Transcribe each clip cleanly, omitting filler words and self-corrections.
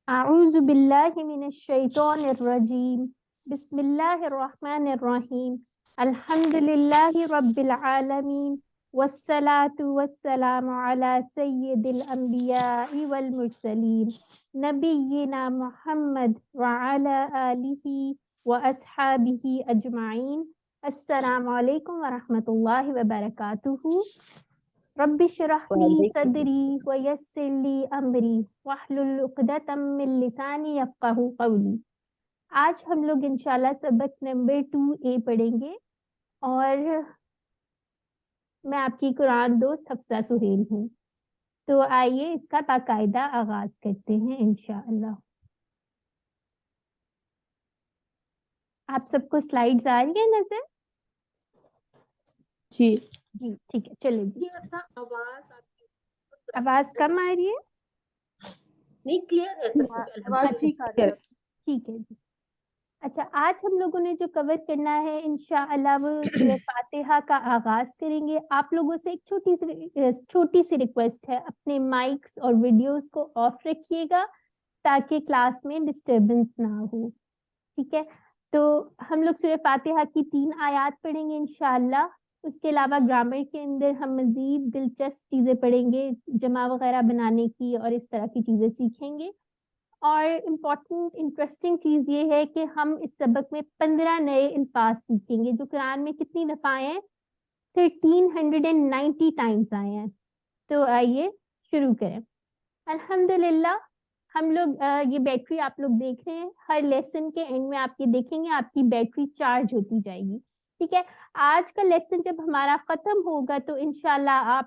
أعوذ بالله من الشيطان الرجيم بسم الله الرحمن الرحيم الحمد لله رب العالمين والصلاة والسلام على سيد الأنبياء والمرسلين نبينا محمد وعلى آله وأصحابه أجمعين. السلام عليكم ورحمة الله وبركاته. رب اشرح لي صدری ویسر لی امری واحلل عقدۃ من لسانی یفقہوا قولی. آج ہم لوگ انشاءاللہ سبق نمبر 2A پڑھیں گے اور میں آپ کی قرآن دوست حفصہ سہیل ہوں. تو آئیے اس کا باقاعدہ آغاز کرتے ہیں انشاءاللہ. آپ سب کو سلائیڈز آ رہی ہیں نظر؟ جی جی ٹھیک ہے، چلیں جی. آواز کم آ رہی ہے؟ نہیں کلیئر ہے سب کچھ الحمدللہ. ٹھیک ہے جی. اچھا، آج ہم لوگوں نے جو کور کرنا ہے انشاءاللہ وہ سورہ فاتحہ کا آغاز کریں گے. آپ لوگوں سے ایک چھوٹی سی ریکویسٹ ہے، اپنے مائکس اور ویڈیوز کو آف رکھیے گا تاکہ کلاس میں ڈسٹربنس نہ ہو. ٹھیک ہے، تو ہم لوگ سورہ فاتحہ کی 3 آیات پڑھیں گے انشاءاللہ. اس کے علاوہ گرامر کے اندر ہم مزید دلچسپ چیزیں پڑھیں گے، جمع وغیرہ بنانے کی اور اس طرح کی چیزیں سیکھیں گے. اور امپورٹنٹ انٹرسٹنگ چیز یہ ہے کہ ہم اس سبق میں 15 نئے الفاظ سیکھیں گے جو قرآن میں کتنی دفعہ آئے ہیں؟ 1390 ٹائمز آئے ہیں. تو آئیے شروع کریں. الحمدللہ ہم لوگ یہ بیٹری آپ لوگ دیکھ رہے ہیں، ہر لیسن کے اینڈ میں آپ یہ دیکھیں گے آپ کی بیٹری چارج ہوتی جائے گی. ٹھیک ہے، آج کا لیسن جب ہمارا ختم ہوگا تو انشاءاللہ آپ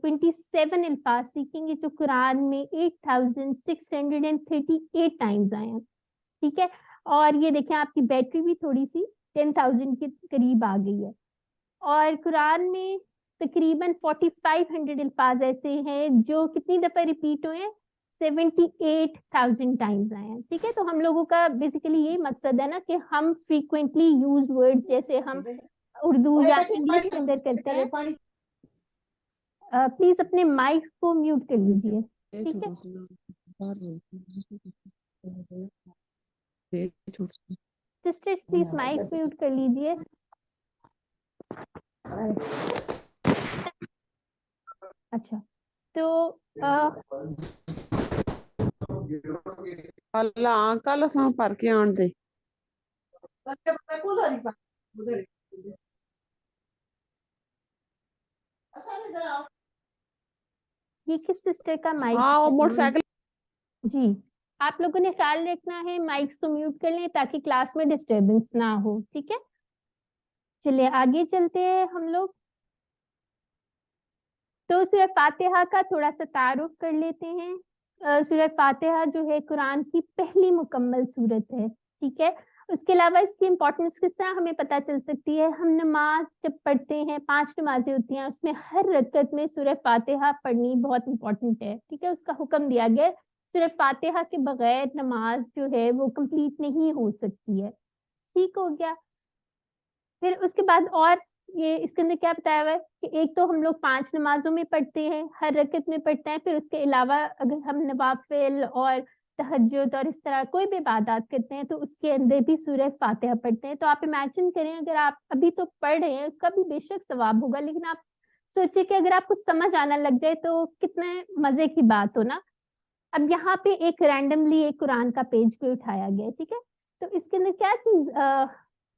27 الفاظ سیکھیں گے جو قرآن میں 8638 ٹائمز آئے ہیں. ٹھیک ہے، اور یہ دیکھیں آپ کی بیٹری بھی تھوڑی سی 10,000 کے قریب آ گئی ہے. اور قرآن میں تقریباً 4500 الفاظ ایسے ہیں جو کتنی دفعہ ریپیٹ ہوئے ہیں؟ 78,000 ٹائمز آئے ہیں. ٹھیک ہے، تو ہم لوگوں کا بیسیکلی یہی مقصد ہے نا کہ ہم فریکوینٹلی یوز ورڈز جیسے ہم اردو یا انگلش کے اندر کرتے ہیں. پلیز اپنے مائک کو میوٹ کر لیجیے. ٹھیک ہے، سسٹرز پلیز مائک میوٹ کر لیجیے. اچھا، تو اللہ کل اساں پر کے آن دے. یہ کس سسٹر کا مائک؟ ہاں وہ موٹر سائیکل. جی، آپ لوگوں نے خیال رکھنا ہے مائکس کو میوٹ کر لیں تاکہ کلاس میں ڈسٹربنس نہ ہو. ٹھیک ہے، چلیے آگے چلتے ہیں ہم لوگ. تو سورہ فاتحہ کا تھوڑا سا تعارف کر لیتے ہیں. سورہ فاتحہ جو ہے قرآن کی پہلی مکمل سورت ہے. ٹھیک ہے، اس کے علاوہ اس کی امپورٹنس کس طرح ہمیں پتہ چل سکتی ہے؟ ہم نماز جب پڑھتے ہیں، 5 نمازیں ہوتی ہیں، اس میں ہر رکعت میں سورہ فاتحہ پڑھنی بہت امپورٹنٹ ہے. ٹھیک ہے، اس کا حکم دیا گیا ہے. سورہ فاتحہ کے بغیر نماز جو ہے وہ کمپلیٹ نہیں ہو سکتی ہے. ٹھیک ہو گیا. پھر اس کے بعد اور یہ اس کے اندر کیا بتایا ہوا ہے کہ ایک تو ہم لوگ 5 نمازوں میں پڑھتے ہیں، ہر رکعت میں پڑھتے ہیں. پھر اس کے علاوہ اگر ہم نوافل اور تہجد اور اس طرح کوئی بھی عبادات کرتے ہیں تو اس کے اندر بھی سورہ فاتحہ پڑھتے ہیں. تو آپ امیجن کریں اگر آپ ابھی تو پڑھ رہے ہیں، اس کا بھی بے شک ثواب ہوگا، لیکن آپ سوچیں کہ اگر آپ کو سمجھ آنا لگ جائے تو کتنے مزے کی بات ہو نا. اب یہاں پہ ایک رینڈملی ایک قرآن کا پیج کو اٹھایا گیا ہے. ٹھیک ہے، تو اس کے اندر کیا چیز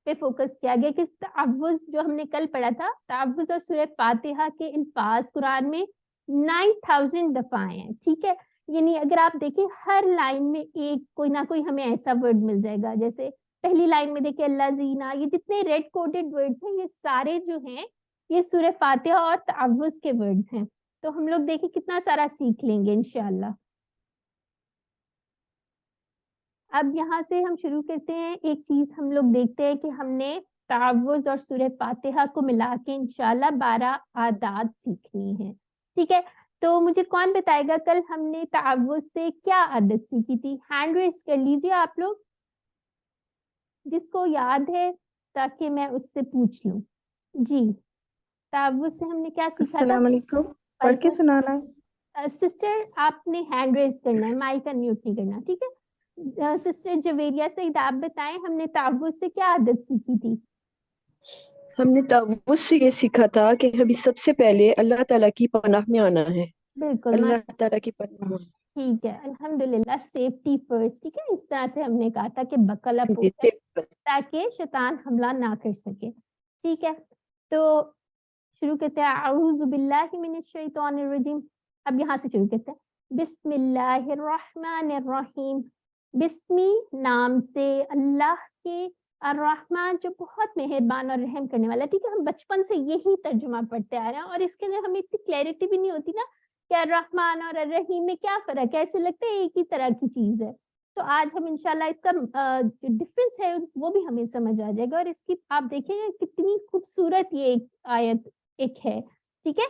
پہ فوکس کیا گیا کہ تعوذ جو ہم نے کل پڑھا تھا، تعوذ اور سورہ فاتحہ کے الفاظ قرآن میں 9,000 دفعہ آئے ہیں. ٹھیک ہے، یعنی اگر آپ دیکھیں ہر لائن میں ایک کوئی نہ کوئی ہمیں ایسا ورڈ مل جائے گا. جیسے پہلی لائن میں دیکھیں اللہ زینہ، یہ جتنے ریڈ کوڈڈ ورڈز ہیں یہ سارے جو ہیں یہ سورہ فاتحہ اور تعوذ کے ورڈز ہیں. تو ہم لوگ دیکھیں کتنا سارا سیکھ لیں گے انشاءاللہ. اب یہاں سے ہم شروع کرتے ہیں. ایک چیز ہم لوگ دیکھتے ہیں کہ ہم نے تعوذ اور سورہ فاتحہ کو ملا کے انشاءاللہ 12 عادات سیکھنی ہے. ٹھیک ہے، تو مجھے کون بتائے گا کل ہم نے تعوذ سے کیا عادت سیکھی تھی؟ ہینڈ ریز کر لیجیے آپ لوگ جس کو یاد ہے تاکہ میں اس سے پوچھ لوں. جی، تعوذ سے ہم نے کیا سیکھا تھا؟ السلام علیکم. پڑھ کے سنانا ہے. سسٹر آپ نے ہینڈ ریز کرنا ہے، مائک انمیوٹ نہیں کرنا. ٹھیک ہے، सिस्टर जवेरिया सईद आप बताएं, हमने तावुज़ से क्या आदत सीखी थी? हमने तावुज़ से ये सीखा था कि हमें सबसे पहले अल्लाह ताला की पनाह में आना है। बिल्कुल, अल्लाह ताला की पनाह में। ठीक है, अल्हम्दुलिल्लाह, सेफ्टी फर्स्ट। ठीक है, इस तरह से हमने कहा था कि बकल अप जी, ताकि शैतान हमला ना कर सके। ठीक है, तो शुरू करते हैं, अऊज़ु बिल्लाहि मिनश शैतानिर रजीम। अब यहाँ से शुरू करते हैं, बिस्मिल्लाहिर्रहमानिर्रहीम। बिस्मी नाम से अल्लाह के, अर्रहमान जो बहुत मेहरबान और रहम करने वाला। ठीक है, हम बचपन से यही तर्जुमा पढ़ते आ रहे हैं और इसके अंदर हमें इतनी क्लैरिटी भी नहीं होती ना कि अर्रहमान और अर्रहीम में क्या फर्क है, ऐसे लगता है एक ही तरह की चीज है। तो आज हम इंशाल्लाह इसका जो डिफरेंस है वो भी हमें समझ आ जाएगा। और इसकी आप देखेंगे कितनी खूबसूरत ये आयत एक है। ठीक है,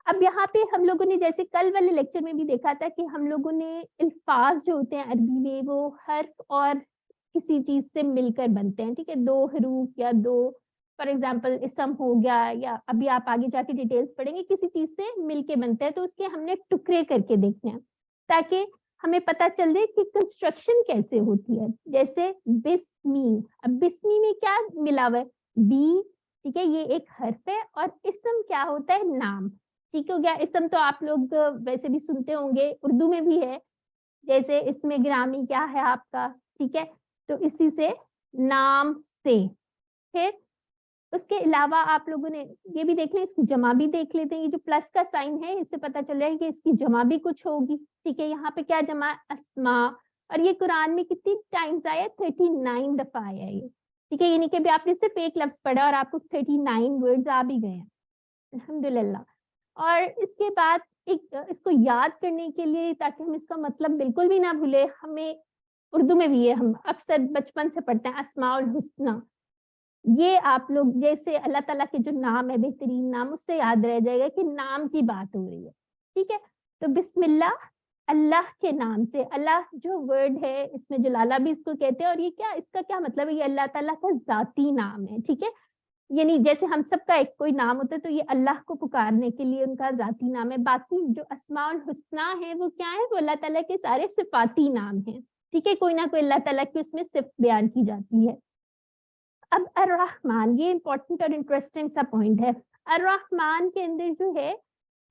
अब यहाँ पे हम लोगों ने जैसे कल वाले लेक्चर में भी देखा था कि हम लोगों ने अल्फाज जो होते हैं अरबी में वो हर्फ और किसी चीज से मिलकर बनते हैं। ठीक है, दो हरूफ या दो, फॉर एग्जाम्पल इसम हो गया, या अभी आप आगे जाके डिटेल्स पढ़ेंगे, किसी चीज से मिलके बनते हैं। तो उसके हमने टुकड़े करके देखने हैं ताकि हमें पता चल जाए कि कंस्ट्रक्शन कैसे होती है। जैसे बिस्मी, अब बिस्मी में क्या मिला हुआ है? बी। ठीक है, ये एक हर्फ है। और इसम क्या होता है? नाम। ठीक हो गया, इसम तो आप लोग वैसे भी सुनते होंगे, उर्दू में भी है, जैसे इसमें ग्रामी क्या है आपका। ठीक है, तो इसी से नाम से। फिर उसके अलावा आप लोगों ने ये भी देख लें, इसकी जमा भी देख लेते हैं। ये जो प्लस का साइन है इससे पता चल रहा है कि इसकी जमा भी कुछ होगी। ठीक है, यहाँ पे क्या जमा? अस्मा। और ये कुरान में कितनी टाइम्स आया? 39 दफा आया ये। ठीक है, यानी कि भी आपने सिर्फ एक लफ्ज पढ़ा और आपको 39 वर्ड्स आ भी गए हैं, अल्हम्दुलिल्लाह। और इसके बाद एक इसको याद करने के लिए, ताकि हम इसका मतलब बिल्कुल भी ना भूले, हमें उर्दू में भी ये हम अक्सर बचपन से पढ़ते हैं, अस्माउल हुस्ना। ये आप लोग जैसे अल्लाह ताला के जो नाम है, बेहतरीन नाम, उससे याद रह जाएगा कि नाम की बात हो रही है। ठीक है, तो बिस्मिल्लाह, अल्लाह के नाम से। अल्लाह जो वर्ड है इसमें जलाला भी इसको कहते हैं। और ये क्या, इसका क्या मतलब है? ये अल्लाह ताला का जाती नाम है। ठीक है, यानी जैसे हम सबका एक कोई नाम होता है, तो ये अल्लाह को पुकारने के लिए उनका जाती नाम है। बाकी जो अस्माउल हुस्ना है वो क्या है? वो अल्लाह ताला के सारे सिफाती नाम हैं। ठीक है, कोई ना कोई अल्लाह ताला की उसमें सिर्फ बयान की जाती है। अब अर्रहमान, ये इंपॉर्टेंट और इंटरेस्टिंग सा पॉइंट है। अर्रहमान के अंदर जो है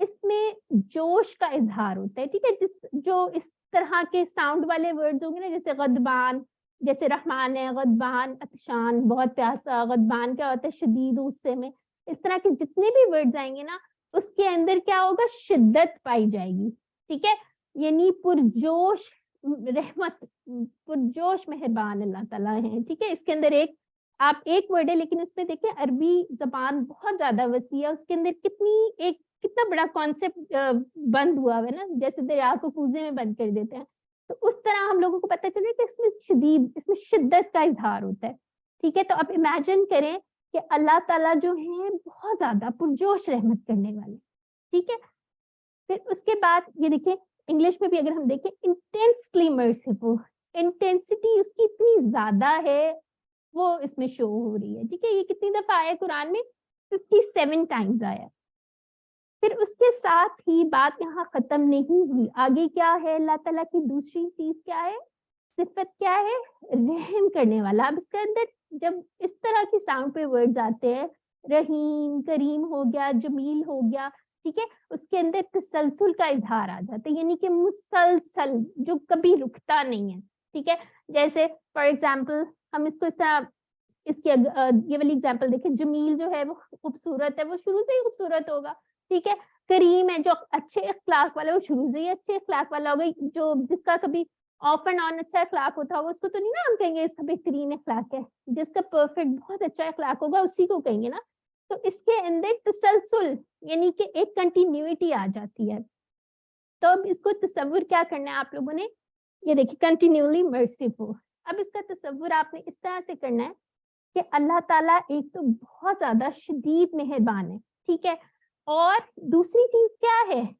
इसमें जोश का इजहार होता है। ठीक है, जो इस तरह के साउंड वाले वर्ड्स होंगे ना, जैसे गदबान, जैसे रहमान है, गदबान अतशान, बहुत प्यासा। गदबान क्या होता है? शदीद, गुस्से में। इस तरह के जितने भी वर्ड्स आएंगे ना, उसके अंदर क्या होगा? शिद्दत पाई जाएगी। ठीक है, यानी पुरजोश रहमत, पुरजोश मेहरबान अल्लाह ताला है। ठीक है, इसके अंदर आप एक वर्ड है, लेकिन उसमें देखिए अरबी जबान बहुत ज्यादा वसी है, उसके अंदर कितना बड़ा कॉन्सेप्ट बंद हुआ है ना, जैसे दरिया को कूजे में बंद कर देते हैं। तो उस तरह हम लोगों को पता चल रहा है कि इसमें शिद्दत का इजहार होता है। ठीक है, तो अब इमेजिन करें कि अल्लाह ताला जो है बहुत ज्यादा पुरजोश रहमत करने वाले। ठीक है, फिर उसके बाद ये देखिए, इंग्लिश में भी अगर हम देखें, इंटेंसली मर्सीफुल, इंटेंसिटी उसकी इतनी ज्यादा है, वो इसमें शो हो रही है। ठीक है, ये कितनी दफा आया कुरान में? 57 टाइम्स आया। फिर उसके साथ ही बात यहाँ खत्म नहीं हुई, आगे क्या है? अल्लाह ताला की दूसरी चीज क्या है? सिफत क्या है? रहम करने वाला। अब इसके अंदर जब इस तरह की साउंड पे वर्ड्स आते हैं, रहीम, करीम हो गया, जमील हो गया, ठीक है, उसके अंदर तसलसल का इजहार आ जाता है, यानी कि मुसलसल, जो कभी रुकता नहीं है। ठीक है, जैसे फॉर एग्जाम्पल हम इसको इस तरह, इसकी ये वाली एग्जाम्पल देखें, जमील जो है वो खूबसूरत है, वो शुरू से ही खूबसूरत होगा। ठीक है, करीम है जो अच्छे अखलाक वाला, वो शुरू से ही अच्छे अखलाक वाला होगा। जो जिसका कभी ऑफ एंड ऑन अच्छा अखलाक होता होगा, उसको तो नहीं ना हम कहेंगे इसका बेहतरीन अखलाक है। जिसका परफेक्ट बहुत अच्छा अखलाक होगा उसी को कहेंगे ना। तो इसके अंदर तसलसल, यानी कि एक कंटिन्यूटी आ जाती है। तो अब इसको तसव्वुर क्या करना है आप लोगों ने? ये देखिए, कंटिन्यूअली मर्सीफुल। अब इसका तसव्वुर आपने इस तरह से करना है कि अल्लाह ताला एक तो बहुत ज्यादा शदीद मेहरबान है। ठीक है, और दूसरी चीज क्या है?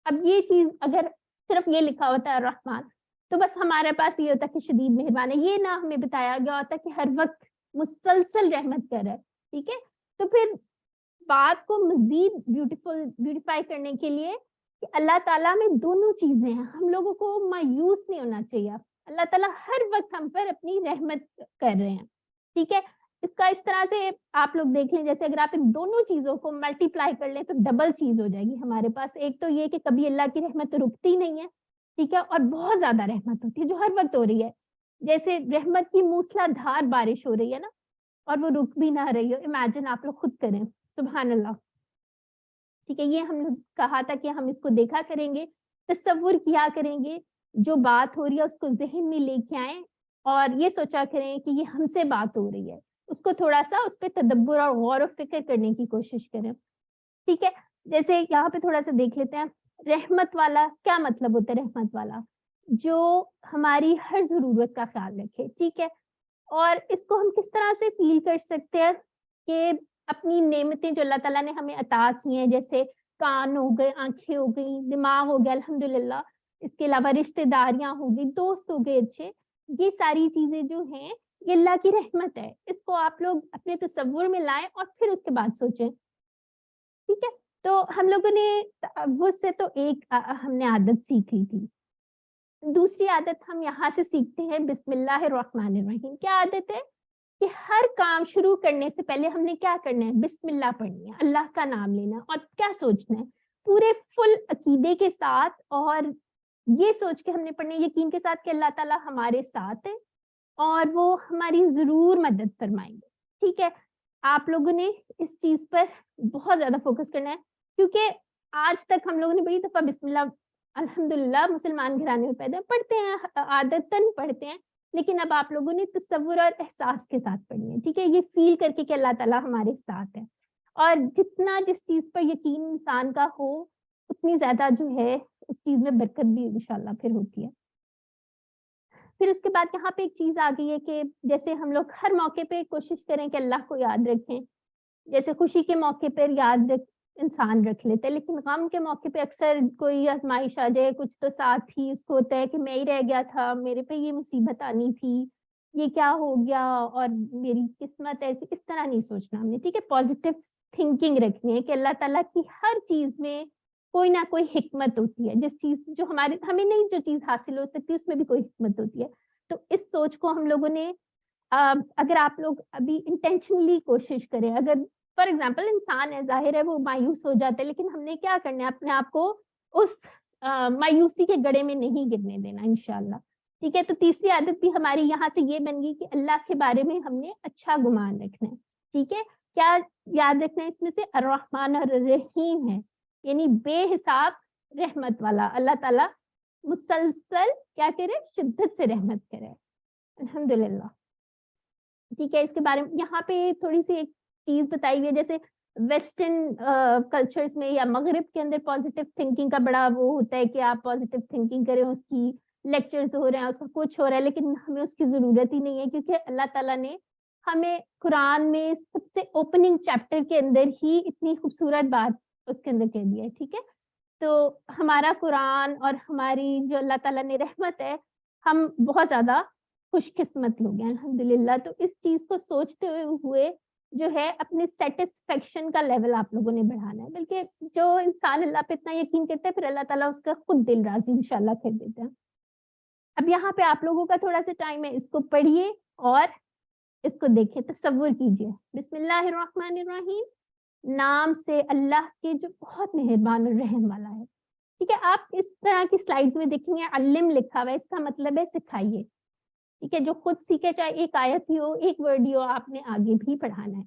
अब ये चीज अगर सिर्फ ये लिखा होता है रहमान, तो बस हमारे पास ये होता है कि शदीद मेहरबान है, ये ना हमें बताया गया होता कि हर वक्त मुसलसल रहमत कर रहा है। ठीक है, तो फिर बात को मजीद ब्यूटीफाई करने के लिए کہ اللہ تعالیٰ میں دونوں چیزیں ہیں. ہم لوگوں کو مایوس نہیں ہونا چاہیے. اللہ تعالیٰ ہر وقت ہم پر اپنی رحمت کر رہے ہیں. ٹھیک ہے, اس کا اس طرح سے آپ لوگ دیکھ لیں, جیسے اگر آپ ان دونوں چیزوں کو ملٹی پلائی کر لیں تو ڈبل چیز ہو جائے گی ہمارے پاس. ایک تو یہ کہ کبھی اللہ کی رحمت رکتی نہیں ہے, ٹھیک ہے, اور بہت زیادہ رحمت ہوتی ہے جو ہر وقت ہو رہی ہے. جیسے رحمت کی موسلا دھار بارش ہو رہی ہے نا, اور وہ رک بھی نہ رہی ہو. امیجن آپ لوگ خود کریں, سبحان اللہ. ٹھیک ہے, یہ ہم نے کہا تھا کہ ہم اس کو دیکھا کریں گے, تصور کیا کریں گے, جو بات ہو رہی ہے اس کو ذہن میں لے کے آئیں اور یہ سوچا کریں کہ یہ ہم سے بات ہو رہی ہے. اس کو تھوڑا سا اس پہ تدبر اور غور و فکر کرنے کی کوشش کریں. ٹھیک ہے, جیسے یہاں پہ تھوڑا سا دیکھ لیتے ہیں رحمت والا کیا مطلب ہوتا ہے. رحمت والا جو ہماری ہر ضرورت کا خیال رکھے. ٹھیک ہے, اور اس کو ہم کس طرح سے فیل کر سکتے ہیں کہ اپنی نعمتیں جو اللہ تعالیٰ نے ہمیں عطا کی ہیں, جیسے کان ہو گئے, آنکھیں ہو گئی, دماغ ہو گیا الحمدللہ, اس کے علاوہ رشتہ داریاں ہو گئی, دوست ہو گئے اچھے, یہ ساری چیزیں جو ہیں یہ اللہ کی رحمت ہے. اس کو آپ لوگ اپنے تصور میں لائیں اور پھر اس کے بعد سوچیں. ٹھیک ہے, تو ہم لوگوں نے وہ سے تو ایک ہم نے عادت سیکھ لی تھی. دوسری عادت ہم یہاں سے سیکھتے ہیں بسم اللہ الرحمن الرحیم. کیا عادت ہے کہ ہر کام شروع کرنے سے پہلے ہم نے کیا کرنا ہے, بسم اللہ پڑھنی ہے, اللہ کا نام لینا, اور کیا سوچنا ہے پورے فل عقیدے کے ساتھ, اور یہ سوچ کے ہم نے پڑھنا ہے یقین کے ساتھ کہ اللہ تعالیٰ ہمارے ساتھ ہے اور وہ ہماری ضرور مدد فرمائیں گے. ٹھیک ہے, آپ لوگوں نے اس چیز پر بہت زیادہ فوکس کرنا ہے, کیونکہ آج تک ہم لوگوں نے بڑی دفعہ بسم اللہ الحمدللہ مسلمان گھرانے میں پیدا پڑھتے ہیں, عادتاً پڑھتے ہیں, لیکن اب آپ لوگوں نے تصور اور احساس کے ساتھ پڑھنی ہے. ٹھیک ہے, یہ فیل کر کے کہ اللہ تعالیٰ ہمارے ساتھ ہے, اور جتنا جس چیز پر یقین انسان کا ہو اتنی زیادہ جو ہے اس چیز میں برکت بھی انشاءاللہ پھر ہوتی ہے. پھر اس کے بعد یہاں پہ ایک چیز آ گئی ہے کہ جیسے ہم لوگ ہر موقع پہ کوشش کریں کہ اللہ کو یاد رکھیں. جیسے خوشی کے موقع پر یاد انسان رکھ لیتے ہیں, لیکن غم کے موقع پہ اکثر کوئی آزمائش آ جائے, کچھ تو ساتھ ہی اس کو ہوتا ہے کہ میں ہی رہ گیا تھا, میرے پہ یہ مصیبت آنی تھی, یہ کیا ہو گیا, اور میری قسمت ایسی. اس طرح نہیں سوچنا ہم نے. ٹھیک ہے, پازیٹیو تھنکنگ رکھنی ہے کہ اللہ تعالیٰ کی ہر چیز میں کوئی نہ کوئی حکمت ہوتی ہے. جس چیز جو ہمیں نہیں جو چیز حاصل ہو سکتی اس میں بھی کوئی حکمت ہوتی ہے. تو اس سوچ کو ہم لوگوں نے اگر آپ لوگ ابھی انٹینشنلی کوشش کریں, اگر فار ایگزامپل انسان ہے, ظاہر ہے وہ مایوس ہو جاتا ہے, لیکن ہم نے کیا کرنا ہے اپنے آپ کو اس مایوسی کے گڑھے میں نہیں گرنے دینا انشاءاللہ. ٹھیک ہے, تو تیسری عادت بھی ہماری یہاں سے یہ بن گئی کہ اللہ کے بارے میں ہم نے اچھا گمان رکھنا ہے. ٹھیک ہے, کیا یاد رکھنا ہے اس میں سے, الرحمن الرحیم ہے, یعنی بے حساب رحمت والا. اللہ تعالیٰ مسلسل کیا کرے, شدت سے رحمت کرے الحمدللہ. ٹھیک ہے, اس کے بارے میں یہاں پہ تھوڑی سی ایک چیز بتائی ہوئی ہے, جیسے ویسٹرن کلچرز میں یا مغرب کے اندر پازیٹیو تھنکنگ کا بڑا وہ ہوتا ہے کہ آپ پازیٹیو تھنکنگ کریں, اس کی لیکچرز ہو رہے ہیں, اس کا کچھ ہو رہا ہے, لیکن ہمیں اس کی ضرورت ہی نہیں ہے, کیونکہ اللہ تعالیٰ نے ہمیں قرآن میں سب سے اوپننگ چیپٹر کے اندر ہی اتنی خوبصورت بات اس کے اندر کہہ دیا ہے. ٹھیک ہے, تو ہمارا قرآن اور ہماری جو اللہ تعالیٰ نے رحمت ہے, ہم بہت زیادہ خوش قسمت لوگ ہیں الحمدللہ. تو اس چیز کو سوچتے ہوئے جو ہے اپنے سیٹسفیکشن کا لیول آپ لوگوں نے بڑھانا ہے, بلکہ جو انسان اللہ پہ اتنا یقین کرتا ہے پھر اللہ تعالیٰ اس کا خود دل راضی انشاءاللہ کر دیتا ہے. اب یہاں پہ آپ لوگوں کا تھوڑا سا ٹائم ہے, اس کو پڑھیے اور اس کو دیکھیں, تصور کیجیے. بسم اللہ الرحمن الرحیم, نام سے اللہ کے جو بہت مہربان اور رحم والا ہے. ٹھیک ہے, آپ اس طرح کی سلائیڈز میں دیکھیں گے علم لکھا ہوا ہے, اس کا مطلب ہے سکھائیے. ٹھیک ہے, جو خود سیکھے, چاہے ایک آیت ہی ہو, ایک ورڈ ہی ہو, آپ نے آگے بھی پڑھانا ہے.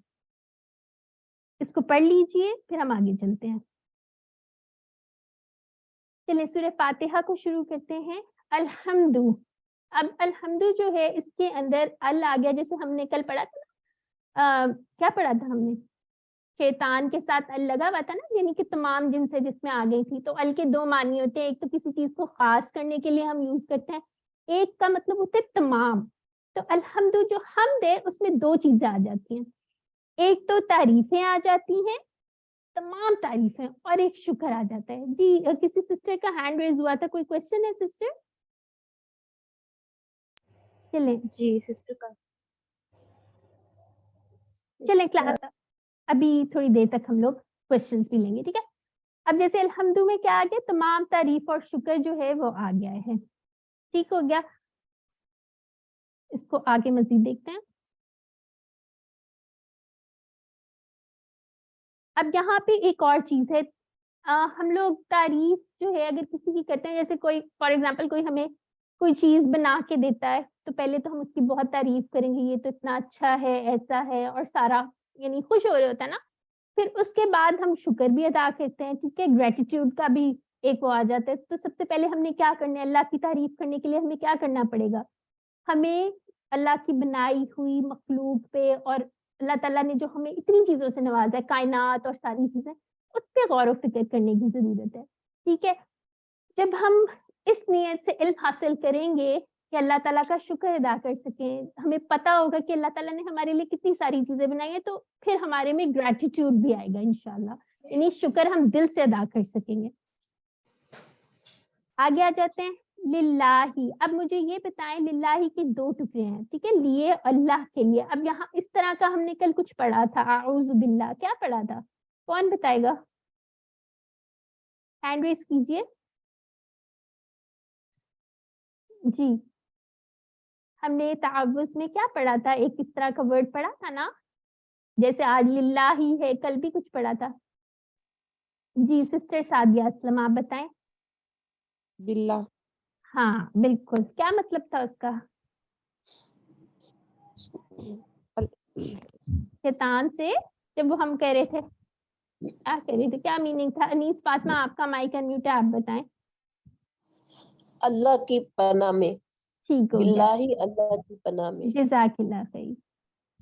اس کو پڑھ لیجئے, پھر ہم آگے چلتے ہیں. چلیں سورہ فاتحہ کو شروع کرتے ہیں. الحمدو, اب الحمدو جو ہے اس کے اندر ال آ گیا, جیسے ہم نے کل پڑھا تھا نا, کیا پڑھا تھا ہم نے, شیطان کے ساتھ ال لگا ہوا تھا نا, یعنی کہ تمام جن سے جس میں آ گئی تھی. تو ال کے دو معنی ہوتے ہیں, ایک تو کسی چیز کو خاص کرنے کے لیے ہم یوز کرتے ہیں, ایک کا مطلب ہوتا ہے تمام. تو الحمد جو حمد ہے اس میں دو چیزیں آ جاتی ہیں, ایک تو تعریفیں آ جاتی ہیں, تمام تعریفیں, اور ایک شکر آ جاتا ہے. جی کسی سسٹر کا ہینڈ ریز ہوا تھا, کوئی کوشچن ہے سسٹر؟ چلیں جی سسٹر کا چلیں ابھی تھوڑی دیر تک ہم لوگ کوشچنز بھی لیں گے. ٹھیک ہے, اب جیسے الحمدو میں کیا آ گیا, تمام تعریف اور شکر جو ہے وہ آ گیا ہے. ٹھیک ہو گیا, اس کو آگے مزید دیکھتے ہیں. اب یہاں پہ ایک اور چیز ہے, ہم لوگ تعریف جو ہے اگر کسی کی کرتے ہیں, جیسے کوئی فار ایگزامپل کوئی ہمیں کوئی چیز بنا کے دیتا ہے, تو پہلے تو ہم اس کی بہت تعریف کریں گے, یہ تو اتنا اچھا ہے, ایسا ہے, اور سارا یعنی خوش ہو رہے ہوتا ہے نا. پھر اس کے بعد ہم شکر بھی ادا کرتے ہیں, ٹھیک ہے, گریٹیٹیوڈ کا بھی ایک وہ آ جاتا ہے. تو سب سے پہلے ہم نے کیا کرنا ہے, اللہ کی تعریف کرنے کے لیے ہمیں کیا کرنا پڑے گا, ہمیں اللہ کی بنائی ہوئی مخلوق پہ اور اللہ تعالیٰ نے جو ہمیں اتنی چیزوں سے نوازا ہے, کائنات اور ساری چیزیں, اس پہ غور و فکر کرنے کی ضرورت ہے. ٹھیک ہے, جب ہم اس نیت سے علم حاصل کریں گے کہ اللہ تعالیٰ کا شکر ادا کر سکیں, ہمیں پتا ہوگا کہ اللہ تعالیٰ نے ہمارے لیے کتنی ساری چیزیں بنائی ہیں, تو پھر ہمارے میں گریٹیٹیوڈ بھی آئے گا انشاءاللہ, یعنی شکر ہم دل سے ادا کر سکیں گے. آگے آ جاتے ہیں للہ. اب مجھے یہ بتائیں, للہ کے دو ٹکڑے ہیں, ٹھیک ہے, لیے اللہ کے لیے. اب یہاں اس طرح کا ہم نے کل کچھ پڑھا تھا, اعوذ باللہ, کیا پڑھا تھا, کون بتائے گا, ہینڈ ریز کیجئے. جی, ہم نے تعوذ میں کیا پڑھا تھا, ایک اس طرح کا ورڈ پڑھا تھا نا, جیسے آج للہ ہی ہے, کل بھی کچھ پڑھا تھا. جی سسٹر سعدیہ اسلم, آپ بتائیں. باللہ. ہاں بالکل, کیا مطلب تھا اس کا, شیطان سے جب وہ ہم کہہ رہے تھے, کیا کہہ رہے تھے, کیا میننگ تھا. انیس فاطمہ آپ کا مائک انمیوٹ ہے, آپ بتائیں. اللہ کی پناہ میں. ٹھیک ہو گیا, باللہ اللہ کی پناہ میں. جزاک اللہ خیر.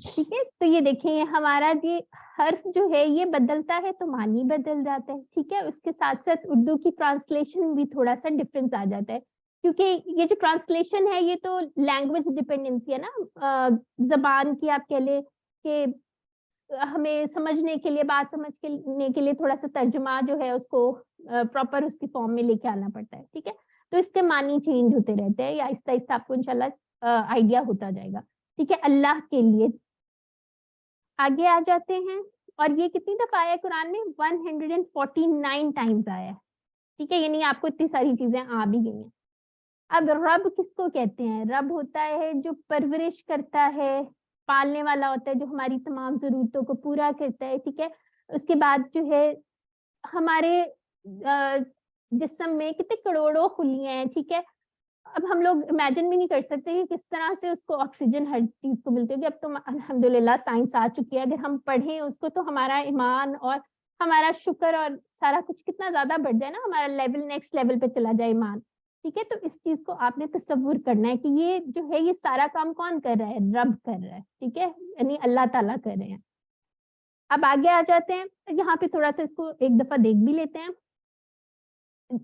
ٹھیک ہے, تو یہ دیکھیں, یہ ہمارا یہ حرف جو ہے یہ بدلتا ہے تو معنی بدل جاتا ہے. ٹھیک ہے, اس کے ساتھ ساتھ اردو کی ٹرانسلیشن بھی تھوڑا سا ڈفرینس آ جاتا ہے, کیونکہ یہ جو ٹرانسلیشن ہے یہ تو لینگویج ڈپینڈنسی ہے نا, زبان کی آپ کہہ لیں کہ ہمیں سمجھنے کے لیے, بات سمجھنے کے لیے تھوڑا سا ترجمہ جو ہے اس کو پراپر اس کی فارم میں لے کے آنا پڑتا ہے. ٹھیک ہے, تو اس کے معنی چینج ہوتے رہتے ہیں, یا آہستہ آہستہ آپ کو انشاءاللہ آئیڈیا ہوتا جائے گا. ٹھیک ہے, اللہ کے لیے. آگے آ جاتے ہیں, اور یہ کتنی دفعہ آیا قرآن میں, 149 ٹائمز آیا ہے. ٹھیک ہے, یعنی آپ کو اتنی ساری چیزیں آ بھی گئی ہیں. اب رب کس کو کہتے ہیں, رب ہوتا ہے جو پرورش کرتا ہے, پالنے والا ہوتا ہے, جو ہماری تمام ضرورتوں کو پورا کرتا ہے. ٹھیک ہے, اس کے بعد جو ہے ہمارے جسم میں کتنے کروڑوں خلیاں ہیں. ٹھیک ہے, اب ہم لوگ امیجن بھی نہیں کر سکتے کہ کس طرح سے اس کو آکسیجن ہر چیز کو ملتی ہوگی. اب تو الحمدللہ سائنس آ چکی ہے, اگر ہم پڑھیں اس کو تو ہمارا ایمان اور ہمارا شکر اور سارا کچھ کتنا زیادہ بڑھ جائے نا, ہمارا لیول نیکسٹ لیول پہ چلا جائے ایمان. ٹھیک ہے, تو اس چیز کو آپ نے تصور کرنا ہے کہ یہ جو ہے یہ سارا کام کون کر رہا ہے, رب کر رہا ہے. ٹھیک ہے, یعنی اللہ تعالیٰ کر رہے ہیں. اب آگے آ جاتے ہیں, یہاں پہ تھوڑا سا اس کو ایک دفعہ دیکھ بھی لیتے ہیں.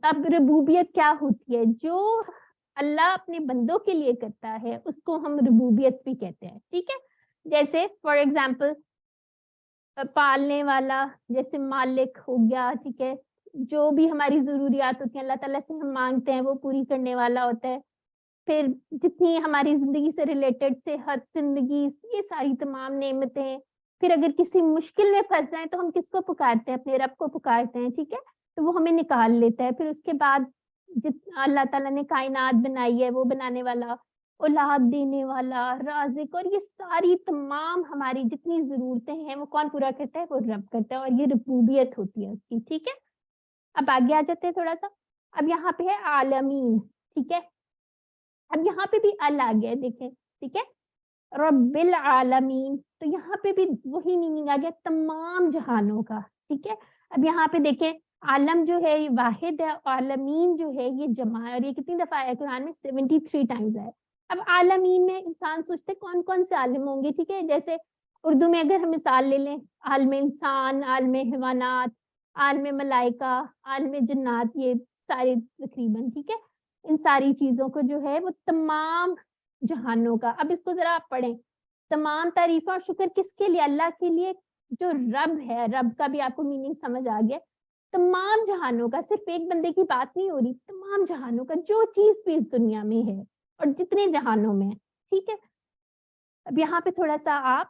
اب ربوبیت کیا ہوتی ہے, جو اللہ اپنے بندوں کے لیے کرتا ہے اس کو ہم ربوبیت بھی کہتے ہیں. ٹھیک ہے, جیسے فار ایگزامپل پالنے والا, جیسے مالک ہو گیا. ٹھیک ہے, جو بھی ہماری ضروریات ہوتی ہیں اللہ تعالیٰ سے ہم مانگتے ہیں وہ پوری کرنے والا ہوتا ہے. پھر جتنی ہماری زندگی سے ریلیٹڈ صحت, زندگی, یہ ساری تمام نعمتیں. پھر اگر کسی مشکل میں پھنس جائیں تو ہم کس کو پکارتے ہیں, اپنے رب کو پکارتے ہیں. ٹھیک ہے, تو وہ ہمیں نکال لیتا ہے. پھر اس کے بعد اللہ تعالیٰ نے کائنات بنائی ہے, وہ بنانے والا, اولاد دینے والا, رازق, اور یہ ساری تمام ہماری جتنی ضرورتیں ہیں وہ کون پورا کرتا ہے, وہ رب کرتا ہے, اور یہ ربوبیت ہوتی ہے اس کی. ٹھیک ہے, اب آگے آ جاتے ہیں تھوڑا سا. اب یہاں پہ ہے عالمین. ٹھیک ہے, اب یہاں پہ بھی ال آ گیا, دیکھیں. ٹھیک ہے, رب العالمین, تو یہاں پہ بھی وہی میننگ آ گیا, تمام جہانوں کا. ٹھیک ہے, اب یہاں پہ دیکھیں, عالم جو ہے یہ واحد ہے, عالمین جو ہے یہ جمع ہے, اور یہ کتنی دفعہ آیا قرآن میں, 73 ٹائمز ہے. اب عالمین میں انسان سوچتے کون کون سے عالم ہوں گے. ٹھیک ہے, جیسے اردو میں اگر ہم مثال لے لیں, عالم انسان, عالم حیوانات, عالم ملائکہ, عالم جنات, یہ سارے تقریباً. ٹھیک ہے, ان ساری چیزوں کو جو ہے وہ تمام جہانوں کا. اب اس کو ذرا آپ پڑھیں, تمام تعریف اور شکر کس کے لیے, اللہ کے لیے, جو رب ہے. رب کا بھی آپ کو میننگ سمجھ آ گیا, تمام جہانوں کا, صرف ایک بندے کی بات نہیں ہو رہی, تمام جہانوں کا, جو چیز بھی اس دنیا میں ہے اور جتنے جہانوں میں ہے. ٹھیک ہے, اب یہاں پہ تھوڑا سا آپ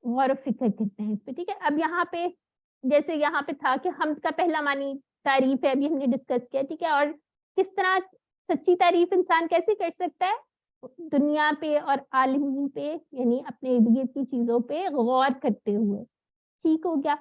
غور و فکر کرتے ہیں اس پہ. ٹھیک ہے, اب یہاں پہ جیسے یہاں پہ تھا کہ حمد کا پہلا معنی تعریف ہے ابھی ہم نے ڈسکس کیا, ٹھیک ہے. اور کس طرح سچی تعریف انسان کیسے کر سکتا ہے, دنیا پہ اور عالمین پہ, یعنی اپنے ارد گرد کی چیزوں پہ غور کرتے ہوئے. ٹھیک ہو گیا.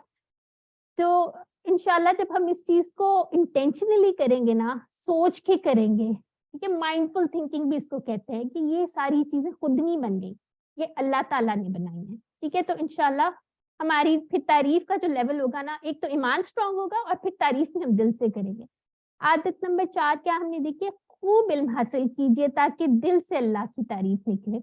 تو انشاءاللہ جب ہم اس چیز کو انٹینشنلی کریں گے نا, سوچ کے کریں گے, ٹھیک ہے, مائنڈ فل تھنکنگ بھی اس کو کہتے ہیں, کہ یہ ساری چیزیں خود نہیں بن گئی, یہ اللہ تعالیٰ نے بنائی ہیں. ٹھیک ہے, تو انشاءاللہ ہماری پھر تعریف کا جو لیول ہوگا نا, ایک تو ایمان اسٹرانگ ہوگا اور پھر تعریف بھی ہم دل سے کریں گے. عادت نمبر 4 کیا ہم نے دیکھی, خوب علم حاصل کیجئے تاکہ دل سے اللہ کی تعریف نکلے.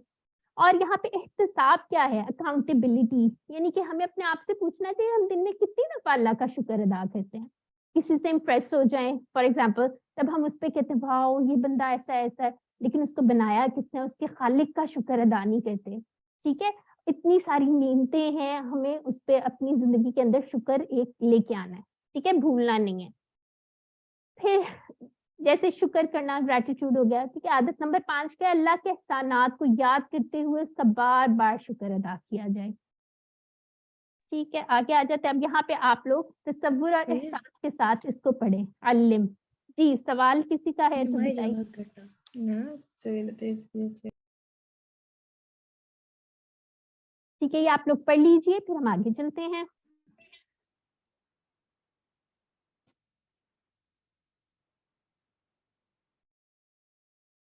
اور یہاں پہ احتساب کیا ہے, اکاؤنٹیبلٹی, یعنی کہ ہمیں اپنے آپ سے پوچھنا چاہیے ہم دن میں کتنی دفعہ اللہ کا شکر ادا کرتے ہیں. کسی سے امپریس ہو جائیں فار ایگزامپل, تب ہم اس پہ کہتے ہیں واؤ یہ بندہ ایسا ایسا ہے, لیکن اس کو بنایا کس نے, اس کے خالق کا شکر ادا نہیں کرتے. ٹھیک ہے, اتنی ساری نعمتیں ہیں, ہمیں اس پہ اپنی زندگی کے اندر شکر ایک لے کے آنا ہے. ٹھیک ہے, بھولنا نہیں ہے. پھر جیسے شکر کرنا, گریٹیٹیوڈ ہو گیا. ٹھیک ہے, عادت نمبر 5 کیا, اللہ کے احسانات کو یاد کرتے ہوئے اس کا بار بار شکر ادا کیا جائے. ٹھیک ہے, آگے آ جاتے ہیں. اب یہاں پہ آپ لوگ تصور اور احساس کے ساتھ اس کو پڑھیں. علم. جی سوال کسی کا ہے تو بتائیے. ٹھیک ہے, یہ آپ لوگ پڑھ لیجئے, پھر ہم آگے چلتے ہیں.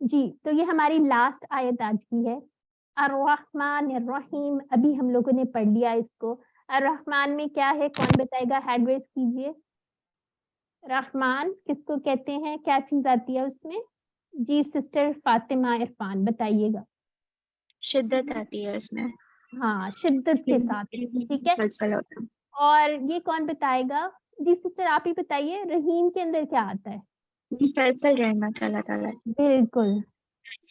جی, تو یہ ہماری لاسٹ آیت آج کی ہے. الرحمن الرحیم, ابھی ہم لوگوں نے پڑھ لیا اس کو. الرحمن میں کیا ہے, کون بتائے گا, ہینڈ ریز کیجئے. رحمان کس کو کہتے ہیں, کیا چیز آتی ہے اس میں. جی سسٹر فاطمہ عرفان بتائیے گا. شدت آتی ہے اس میں. ہاں, شدت کے ساتھ. ٹھیک ہے, اور یہ کون بتائے گا. جی سسٹر آپ ہی بتائیے, رحیم کے اندر کیا آتا ہے. مسلسل رحمت اللہ تعالیٰ. بالکل,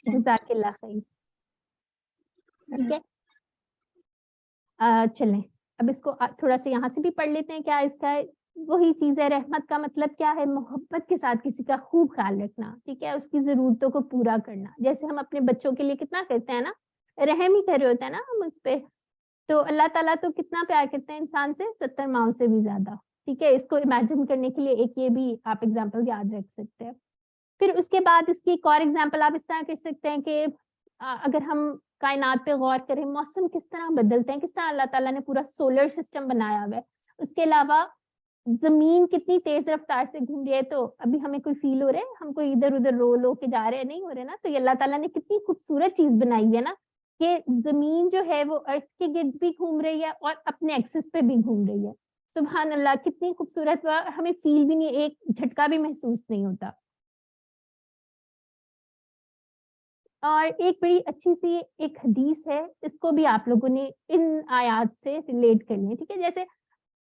جزاک اللہ خیر. ٹھیک ہے, چلیں اب اس کو تھوڑا سا یہاں سے بھی پڑھ لیتے ہیں. کیا اس کا وہی چیز ہے, رحمت کا مطلب کیا ہے, محبت کے ساتھ کسی کا خوب خیال رکھنا. ٹھیک ہے, اس کی ضرورتوں کو پورا کرنا. جیسے ہم اپنے بچوں کے لیے کتنا کرتے ہیں نا, رحم ہی کر رہے ہوتے ہیں نا ہم اس پہ. تو اللہ تعالیٰ تو کتنا پیار کرتے ہیں انسان سے, 70 ماؤں سے بھی زیادہ. ٹھیک ہے, اس کو امیجن کرنے کے لیے ایک یہ بھی آپ ایگزامپل یاد رکھ سکتے ہیں. پھر اس کے بعد اس کی ایک اور ایگزامپل آپ اس طرح کر سکتے ہیں کہ اگر ہم کائنات پہ غور کریں, موسم کس طرح بدلتے ہیں, کس طرح اللہ تعالیٰ نے پورا سولر سسٹم بنایا ہوا ہے. اس کے علاوہ زمین کتنی تیز رفتار سے گھوم رہی ہے, تو ابھی ہمیں کوئی فیل ہو رہا ہے, ہم کوئی ادھر ادھر رول ہو کے جا رہے ہیں, نہیں ہو رہے نا. تو یہ اللہ تعالیٰ نے کتنی خوبصورت چیز بنائی ہے نا, کہ زمین جو ہے وہ ارتھ کے گرد بھی گھوم رہی ہے اور اپنے ایکسس پہ بھی گھوم رہی ہے. سبحان اللہ, کتنی خوبصورت, ہمیں فیل بھی نہیں, ایک جھٹکا بھی محسوس نہیں ہوتا. اور ایک بڑی اچھی سی ایک حدیث ہے, اس کو بھی آپ لوگوں نے ان آیات سے ریلیٹ کرنی ہے. ٹھیک ہے, جیسے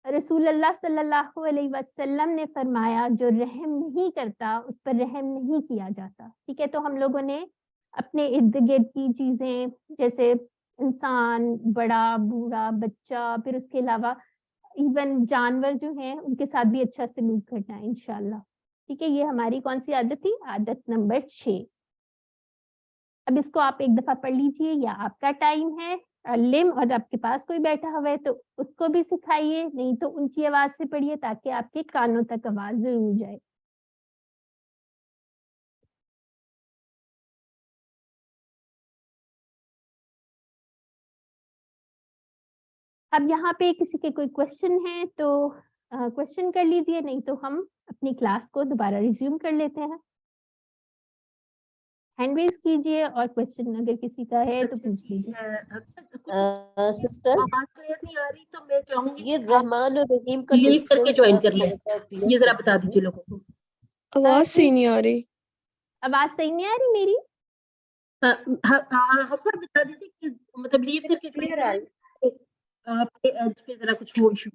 رسول اللہ صلی اللہ علیہ وسلم نے فرمایا, جو رحم نہیں کرتا اس پر رحم نہیں کیا جاتا. ٹھیک ہے, تو ہم لوگوں نے اپنے ارد گرد کی چیزیں, جیسے انسان, بڑا بوڑھا بچہ, پھر اس کے علاوہ ایون جانور جو ہیں, ان کے ساتھ بھی اچھا سلوک کرنا ہے انشاءاللہ. ٹھیک ہے, یہ ہماری کون سی عادت تھی, عادت نمبر 6. اب اس کو آپ ایک دفعہ پڑھ لیجئے, یا آپ کا ٹائم ہے. علم, اور آپ کے پاس کوئی بیٹھا ہوا ہے تو اس کو بھی سکھائیے, نہیں تو اونچی آواز سے پڑھیے تاکہ آپ کے کانوں تک آواز ضرور جائے. اب یہاں پہ کسی کے کوئی کوشچن ہے تو کوشچن کر لیجئے, نہیں تو ہم اپنی کلاس کو دوبارہ ریزیوم کر لیتے ہیں. ہینڈ ریز کیجئے, اور کوشچن اگر کسی کا ہے تو پوچھ لیجئے. سسٹر آواز کلیئر نہیں آ رہی, تو میں چاہوں گی یہ رحمان اور رحیم کا لیو کر کے ڈفرنس جوائن آپ کر لیں, تھوڑا سا یہ ذرا بتا دیجیے لوگوں کو. آواز صحیح نہیں آ رہی. آواز صحیح نہیں آ رہی میری؟ حفصہ بتا دیجیے کہ مطلب لیو کر کے کلیئر آ رہی, آپ کے ایج پہ ذرا کچھ ہو ایشو.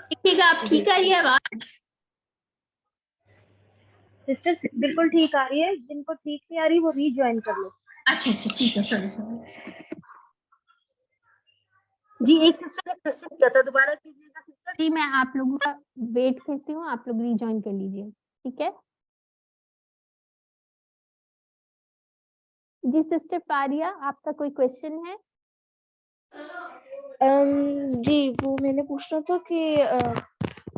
دیکھیے گا آپ, ٹھیک آ رہی ہے آواز؟ سسٹر بالکل ٹھیک آ رہی ہے, جن کو ٹھیک نہیں آ رہی وہ ری جوائن کر لو. اچھا ٹھیک ہے, سوری. جی ایک سسٹر نے کوشچن کیا تھا, دوبارہ کیجیے گا سسٹر. جی میں آپ لوگوں کا ویٹ کرتی ہوں, آپ لوگ ری جوائن کر لیجئے. ٹھیک ہے جی. سسٹر فاریہ, آپ کا کوئی کوشچن ہے؟ جی وہ میں نے پوچھنا تھا کہ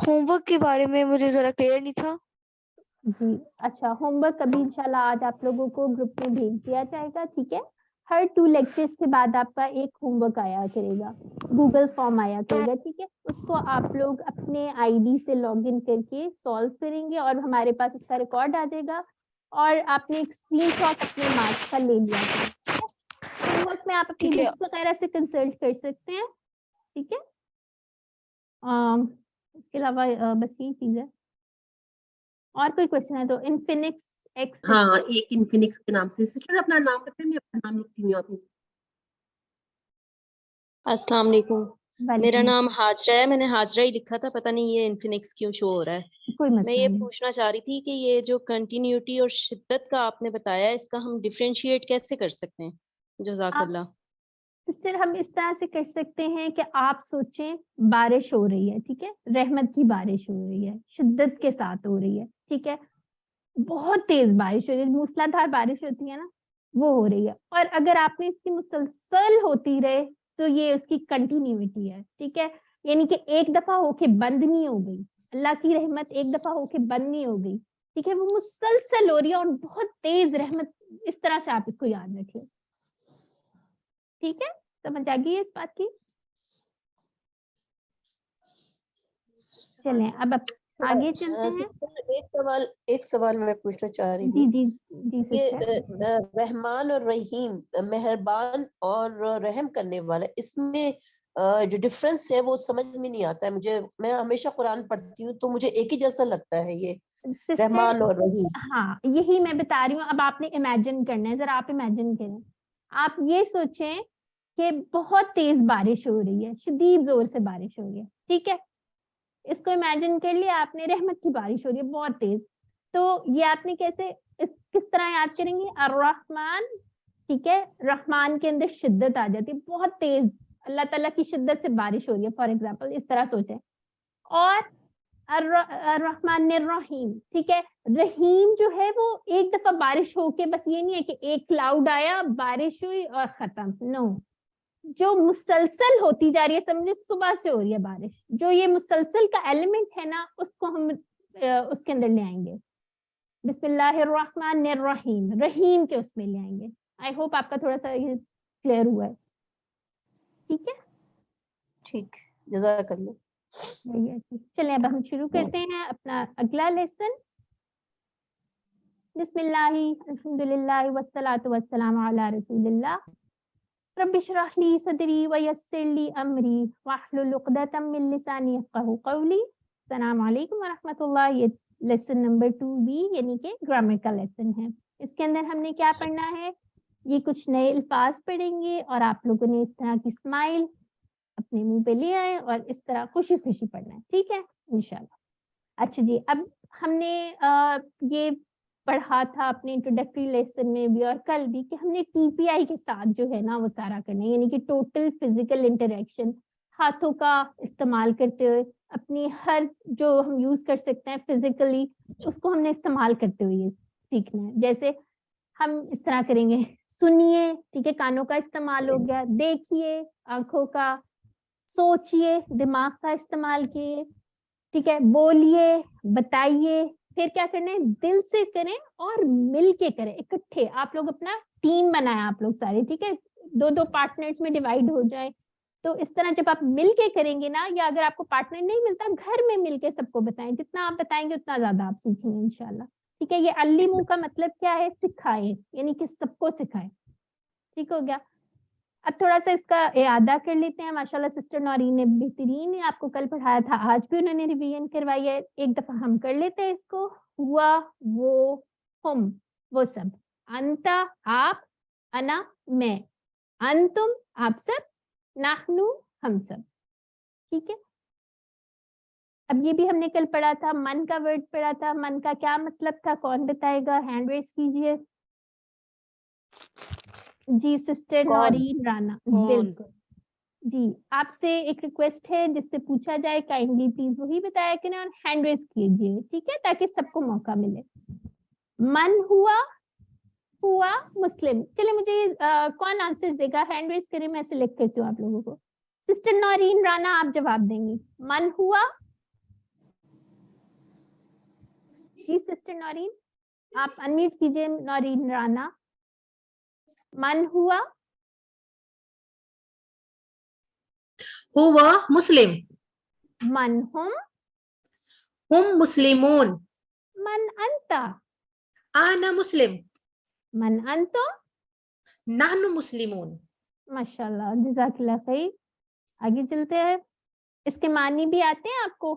होमवर्क के बारे में मुझे जरा क्लियर नहीं था। जी अच्छा, होमवर्क अभी इंशाल्लाह आज आप लोगों को ग्रुप में भेज दिया जाएगा, ठीक है। हर 2 लेक्चर्स के बाद आपका एक होमवर्क आया करेगा, गूगल फॉर्म आया करेगा, ठीक है। उसको आप लोग अपने आईडी से लॉगिन करके सॉल्व करेंगे और हमारे पास उसका रिकॉर्ड आ जाएगा और आपने एक स्क्रीनशॉट अपने मार्क्स का ले लिया है। होमवर्क में आप अपनी ठीक है। बुक्स वगैरह से कंसल्ट कर सकते हैं, ठीक है। इसके अलावा बस यही चीज है। और कोई क्वेश्चन है तो इनफिनिक्स एक्स। हाँ, एक इनफिनिक्स के नाम से। सिस्टर अपना नाम बताइए, मैं अपना नाम लिखती हूँ यहाँ पे। अस्सलाम वालेकुम, मेरा नाम हाजरा है। मैंने हाजरा ही लिखा था, पता नहीं ये इनफिनिक्स क्यों शो हो रहा है। कोई मैं मसला ये नहीं। पूछना चाह रही थी कि ये जो कंटिन्यूटी और शिद्दत का आपने बताया, इसका हम डिफरेंशिएट कैसे कर सकते हैं? जज़ाकल्लाह। सिस्टर हम इस तरह से कर सकते हैं कि आप सोचें बारिश हो रही है, ठीक है, रहमत की बारिश हो रही है, शिद्दत के साथ हो रही है, ठीक है, बहुत तेज बारिश हो रही है, मूसलाधार बारिश होती है ना, वो हो रही है। और अगर आपने इसकी मुसलसल होती रहे तो ये उसकी कंटिन्यूटी है, ठीक है। यानी कि एक दफा होके बंद नहीं हो गई, अल्लाह की रहमत एक दफा होके बंद नहीं हो गई, ठीक है, वो मुसलसल हो रही है और बहुत तेज रहमत। इस तरह से आप इसको याद रखिए, ठीक है। समझ आ गई इस बात की? चलें अब आगे चलते हैं। एक सवाल मैं पूछना चाह रही जी हूँ। जी जी ये सिस्टर। रहमान और रहीम, मेहरबान और रहम करने वाला, इसमें जो डिफरेंस है वो समझ में नहीं आता है मुझे। मैं हमेशा कुरान पढ़ती हूँ तो मुझे एक ही जैसा लगता है ये रहमान और रहीम। हाँ यही मैं बता रही हूँ। अब आपने इमेजिन करना है, जरा आप इमेजिन करें। आप ये सोचें कि बहुत तेज बारिश हो रही है, शदीद जोर से बारिश हो रही है, ठीक है। इसको इमेजिन कर लिया आपने, रहमत की बारिश हो रही है बहुत तेज। तो ये आपने कैसे किस तरह याद करेंगे? अर्रहमान, ठीक है, रहमान के अंदर शिद्दत आ जाती है, बहुत तेज अल्लाह ताला की शिद्दत से बारिश हो रही है, फॉर एग्जाम्पल इस तरह सोचें। और अर्रहमान रहीम, ठीक है, रहीम जो है वो एक दफा बारिश होके बस ये नहीं है कि एक क्लाउड आया, बारिश हुई और खत्म, नो, जो मुसलसल होती जा रही है, समझे सुबह से हो रही है बारिश, जो ये मुसलसल का एलिमेंट है ना, उसको हम उसके अंदर ले आएंगे, बिस्मिल्लाहिर्रहमानिर्रहीम, रहीम के उसमें ले आएंगे। आई होप आपका थोड़ा सा ये क्लियर हुआ है, ठीक है। ठीक, जज़ाकल्लाह। चलिए अब हम शुरू करते हैं अपना अगला लेसन। बिस्मिल्लाहि अल्हम्दुलिल्लाहि वस्सलातु वस्सलामु अला रसूलिल्लाह। रब्बि इश्रह ली सदरी व यस्सिर ली अमरी वहलुल उक़दतम मिन लिसानी यफ़क़हू क़ौली। अस्सलामु अलैकुम व रहमतुल्लाह। ये लेसन नंबर 2B यानी कि ग्रामर का लेसन है। इसके अंदर हमने क्या पढ़ना है? ये कुछ नए अल्फाज पढ़ेंगे और आप लोगों ने इस तरह की स्माइल अपने मुंह पे ले आए और इस तरह खुशी खुशी पढ़ना है, ठीक है इंशाल्लाह। अच्छा जी, अब हमने ये पढ़ा था अपने इंट्रोडक्टरी लेसन में भी और कल भी कि हमने टीपीआई के साथ जो है ना वो सारा करना है, यानी कि टोटल फिजिकल इंटरेक्शन, हाथों का इस्तेमाल करते हुए अपनी हर जो हम यूज कर सकते हैं फिजिकली उसको हमने इस्तेमाल करते हुए सीखना है। जैसे हम इस तरह करेंगे, सुनिए, ठीक है, कानों का इस्तेमाल हो गया, देखिए आंखों का, सोचिए दिमाग का इस्तेमाल किए, ठीक है, बोलिए, बताइए, फिर क्या करना है, दिल से करें और मिल के करें, इकट्ठे। आप लोग अपना टीम बनाए, आप लोग सारे, ठीक है, 2-2 पार्टनर्स में डिवाइड हो जाए। तो इस तरह जब आप मिल के करेंगे ना, या अगर आपको पार्टनर नहीं मिलता घर में मिल के सबको बताएं, जितना आप बताएंगे उतना ज्यादा आप सीखेंगे इंशाल्लाह, ठीक है। ये अल्लिमू का मतलब क्या है? सिखाए, यानी कि सबको सिखाए, ठीक हो गया। अब थोड़ा सा इसका इयादा कर लेते हैं। माशाल्लाह सिस्टर नौरीन ने बेहतरीन आपको कल पढ़ाया था, आज भी उन्होंने रिवीजन करवाई है, एक दफा हम कर लेते हैं इसको। हुआ, वो, हम, वो सब, अंता आप, अना मैं, अंतुम आप सब, नाहनु हम सब, ठीक है। अब ये भी हमने कल पढ़ा था, मन का वर्ड पढ़ा था, मन का क्या मतलब था, कौन बताएगा? हैंड रेज कीजिए। जी सिस्टर नौरीन राना, बिल्कुल जी। आपसे एक रिक्वेस्ट है, जिससे पूछा जाए काइंडली प्लीज वही बताया कि ना, हैंड रेज कीजिए, ठीक है, ताकि सबको मौका मिले। मन हुआ, हुआ मुस्लिम। चलिए मुझे कौन आंसर देगा? हैंड रेज करें, मैं सिलेक्ट करती हूँ आप लोगों को। सिस्टर नौरीन राना आप जवाब देंगी। मन हुआ, जी सिस्टर नौरीन, आप अनम्यूट कीजिए नौरीन राना। मन हुआ, हुवा मुस्लिम, मन हुम, हुम मुस्लिमून, मन अंता, आना मुस्लिम, मन अंतुम, नहनु मुस्लिमून। माशाल्लाह, जज़ाकल्लाह खैर। आगे चलते हैं। इसके मानी भी आते हैं आपको?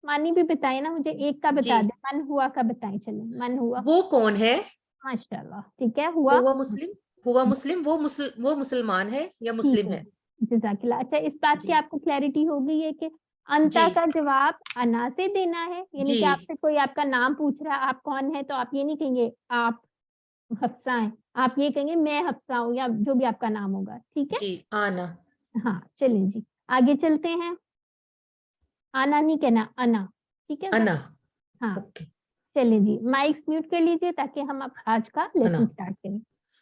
मानी भी बताइए ना मुझे, एक का बता जी। दे, मन हुआ का बताएं। चले, मन हुआ, वो कौन है? माशाल्लाह, ठीक है। हुआ, हुवा मुस्लिम, हुवा मुस्लिम, वो मुसलमान है या ठीक मुस्लिम है, है? जज़ाकल्लाह। अच्छा, इस बात की जी आपको क्लैरिटी हो गई है कि अंता जी का जवाब अना से देना है, यानी जी कि आपसे कोई आपका नाम पूछ रहा है, आप कौन है, तो आप ये नहीं कहेंगे आप हफ्सा हैं, आप ये कहेंगे मैं हफ्सा हूँ, या जो भी आपका नाम होगा, ठीक है। जी, आना। हाँ, चलिए जी, आगे चलते हैं। आना नहीं कहना, अना, ठीक है। अना, हाँ, ओके। चलिए जी, माइक्स म्यूट कर लीजिए ताकि हम अब आज का लेसन अना। स्टार्ट करें।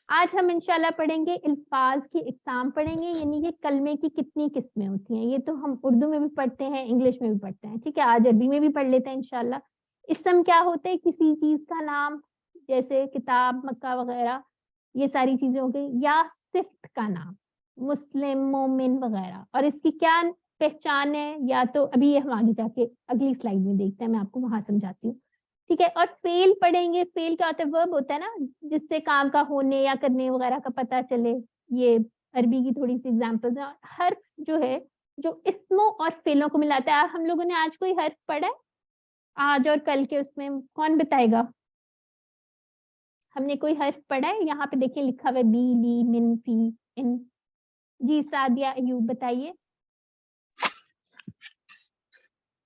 आज हम इंशाल्लाह पढ़ेंगे अल्फाज की इकसाम पढ़ेंगे, यानी कि कलमे की कितनी किस्में होती हैं। ये तो हम उर्दू में भी पढ़ते हैं, इंग्लिश में भी पढ़ते हैं, ठीक है। आज अरबी में भी पढ़ लेते हैं इंशाल्लाह। इसम क्या होते हैं? किसी चीज का नाम, जैसे किताब, मक्का वगैरह, ये सारी चीजें हो गई। या सिफ्त का नाम, मुस्लिम, मोमिन वगैरह। और इसकी क्या पहचान है, या तो अभी ये हम आगे जाके अगली स्लाइड में देखते हैं, मैं आपको वहां समझाती हूँ, ठीक है। और फेल पढ़ेंगे। फेल क्या होता है? वर्ब होता है ना, जिससे काम का होने या करने वगैरह का पता चले। ये अरबी की थोड़ी सी एग्जांपल्स हैं। हर्फ जो है, जो इस्मों और फेलों को मिलाता है। हम लोगों ने आज कोई हर्फ पढ़ा है आज और कल के? उसमें कौन बताएगा? हमने कोई हर्फ पढ़ा है? यहाँ पे देखिए लिखा हुआ है बी, ली, मिन, फी, इन। जी सादिया, अयूब बताइए।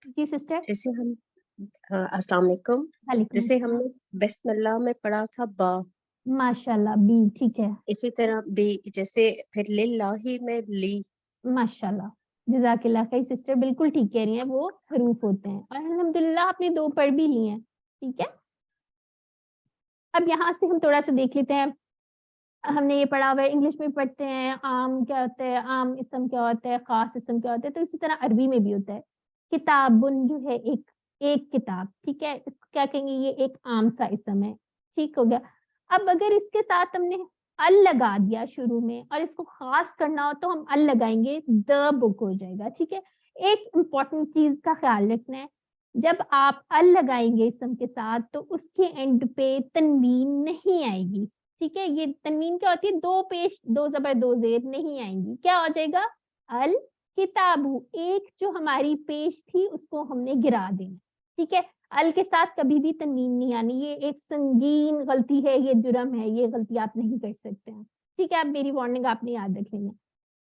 जी सिस्टर। जैसे हम अस्सलाम वालेकुम। वालेकुम जैसे अस्सलाम। हमने बिस्मिल्लाह में पढ़ा था बा, माशाल्लाह, बी, ठीक है, इसी तरह बी। जैसे फिर लिल्लाही में ली। माशाल्लाह, जज़ाकिल्लाह खैर। सिस्टर बिल्कुल ठीक कह रही हैं, वो हरूफ होते हैं। और अल्हम्दुलिल्लाह आपने 2 पढ़ भी लिए हैं, ठीक है। अब यहाँ से हम थोड़ा सा देख लेते हैं। हमने ये पढ़ा हुआ है, इंग्लिश में पढ़ते हैं आम क्या होता है, आम इसम क्या होता है, खास इसम क्या होता है। तो इसी तरह अरबी में भी होता है। किताबुन जो है एक किताब, ठीक है। इसको क्या कहेंगे? ये एक आम सा इसम है, ठीक हो गया। अब अगर इसके साथ हमने अल लगा दिया शुरू में और इसको खास करना हो तो हम अल लगाएंगे, द बुक हो जाएगा, ठीक है। एक इम्पॉर्टेंट चीज का ख्याल रखना है, जब आप अल लगाएंगे इसम के साथ तो उसके एंड पे तनवीन नहीं आएगी, ठीक है। ये तनवीन क्या होती है? 2 पेश, 2 ज़बर 2 ज़ेर नहीं आएंगी। क्या हो जाएगा? अल किताबु। एक जो हमारी पेश थी उसको हमने गिरा देना, ठीक है। अल के साथ कभी भी तनवीन नहीं आनी। ये एक संगीन गलती है, ये जुर्म है, ये गलती आप नहीं कर सकते हैं, ठीक है। आप मेरी वार्निंग आपने याद रख लेना।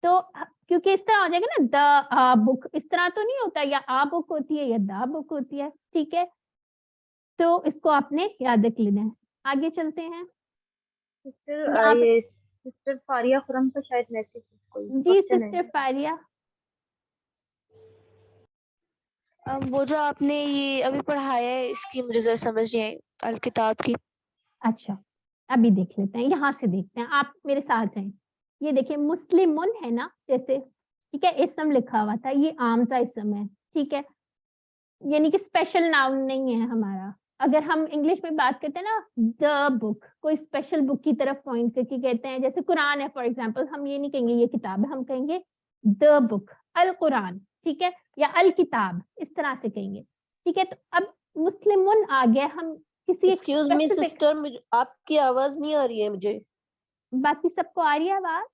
तो क्योंकि इस तरह हो जाएगा ना, द बुक, इस तरह तो नहीं होता, या आ बुक होती है या द बुक होती है, ठीक है। तो इसको आपने याद रख लेना है। आगे चलते हैं। सिस्टर ये सिस्टर फारिया खुरम का शायद मैसेज कोई जी क्वेश्चन है। सिस्टर फारिया। वो जो आपने ये अभी पढ़ाया है इसकी मुझे जरा समझ नहीं आई, अल किताब की। अच्छा, अभी देख लेते हैं, यहाँ से देखते हैं, आप मेरे साथ हैं। ये देखिए मुस्लिमुन है ना, जैसे, ठीक है, इसम लिखा हुआ था, ये आम सा इसम है, ठीक है। यानी कि स्पेशल नाउन नहीं है हमारा। अगर हम इंग्लिश में बात करते हैं ना, द बुक, कोई स्पेशल बुक की तरफ पॉइंट करके कहते हैं, जैसे कुरान है फॉर एग्जांपल, हम ये नहीं कहेंगे ये किताब है, हम कहेंगे द बुक, अल कुरान, ठीक है, या अल किताब, इस तरह से कहेंगे, ठीक है। तो अब मुस्लिमुन आ गया, हम किसी एक्सक्यूज मी सिस्टर, आपकी आवाज नहीं आ रही है मुझे। बाकी सबको आ रही है आवाज?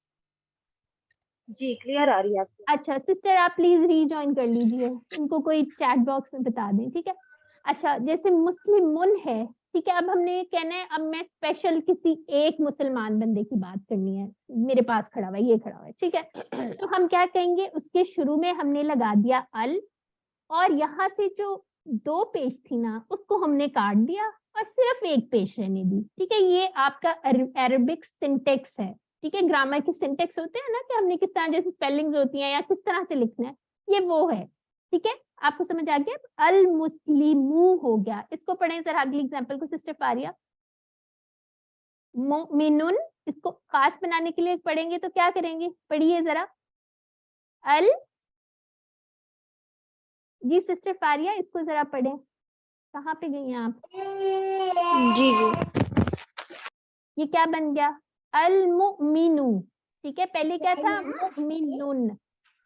जी क्लियर आ रही है आपकी। अच्छा सिस्टर, आप प्लीज रीजॉइन कर लीजिए, इनको कोई चैट बॉक्स में बता दें, ठीक है। अच्छा, जैसे मुस्लिमुन है, ठीक है। अब हमने कहना है, अब मैं स्पेशल किसी एक मुसलमान बंदे की बात करनी है, मेरे पास खड़ा हुआ है, ये खड़ा हुआ है, ठीक है। तो हम क्या कहेंगे? उसके शुरू में हमने लगा दिया अल, और यहाँ से जो 2 पेश थी ना उसको हमने काट दिया और सिर्फ एक पेश रहने दी, ठीक है। ये आपका अरबिक सिंटेक्स है, ठीक है। ग्रामर के सिंटेक्स होते हैं ना, कि हमने किस तरह, जैसे स्पेलिंग्स होती हैं या किस तरह से लिखना है, ये वो है, ठीक है। आपको समझ आ गया? अल मुस्लिमू हो गया। इसको पढ़ें जरा, अगली एग्जांपल को सिस्टर फारिया। मोमिनुन, इसको खास बनाने के लिए पढ़ेंगे तो क्या करेंगे? पढ़िए जरा। अल, जी सिस्टर फारिया, इसको जरा पढ़ें। कहाँ पे गई हैं आप? जी जी ये क्या बन गया? अल मुमिनु, ठीक है, पहले क्या था? मुमिनुन,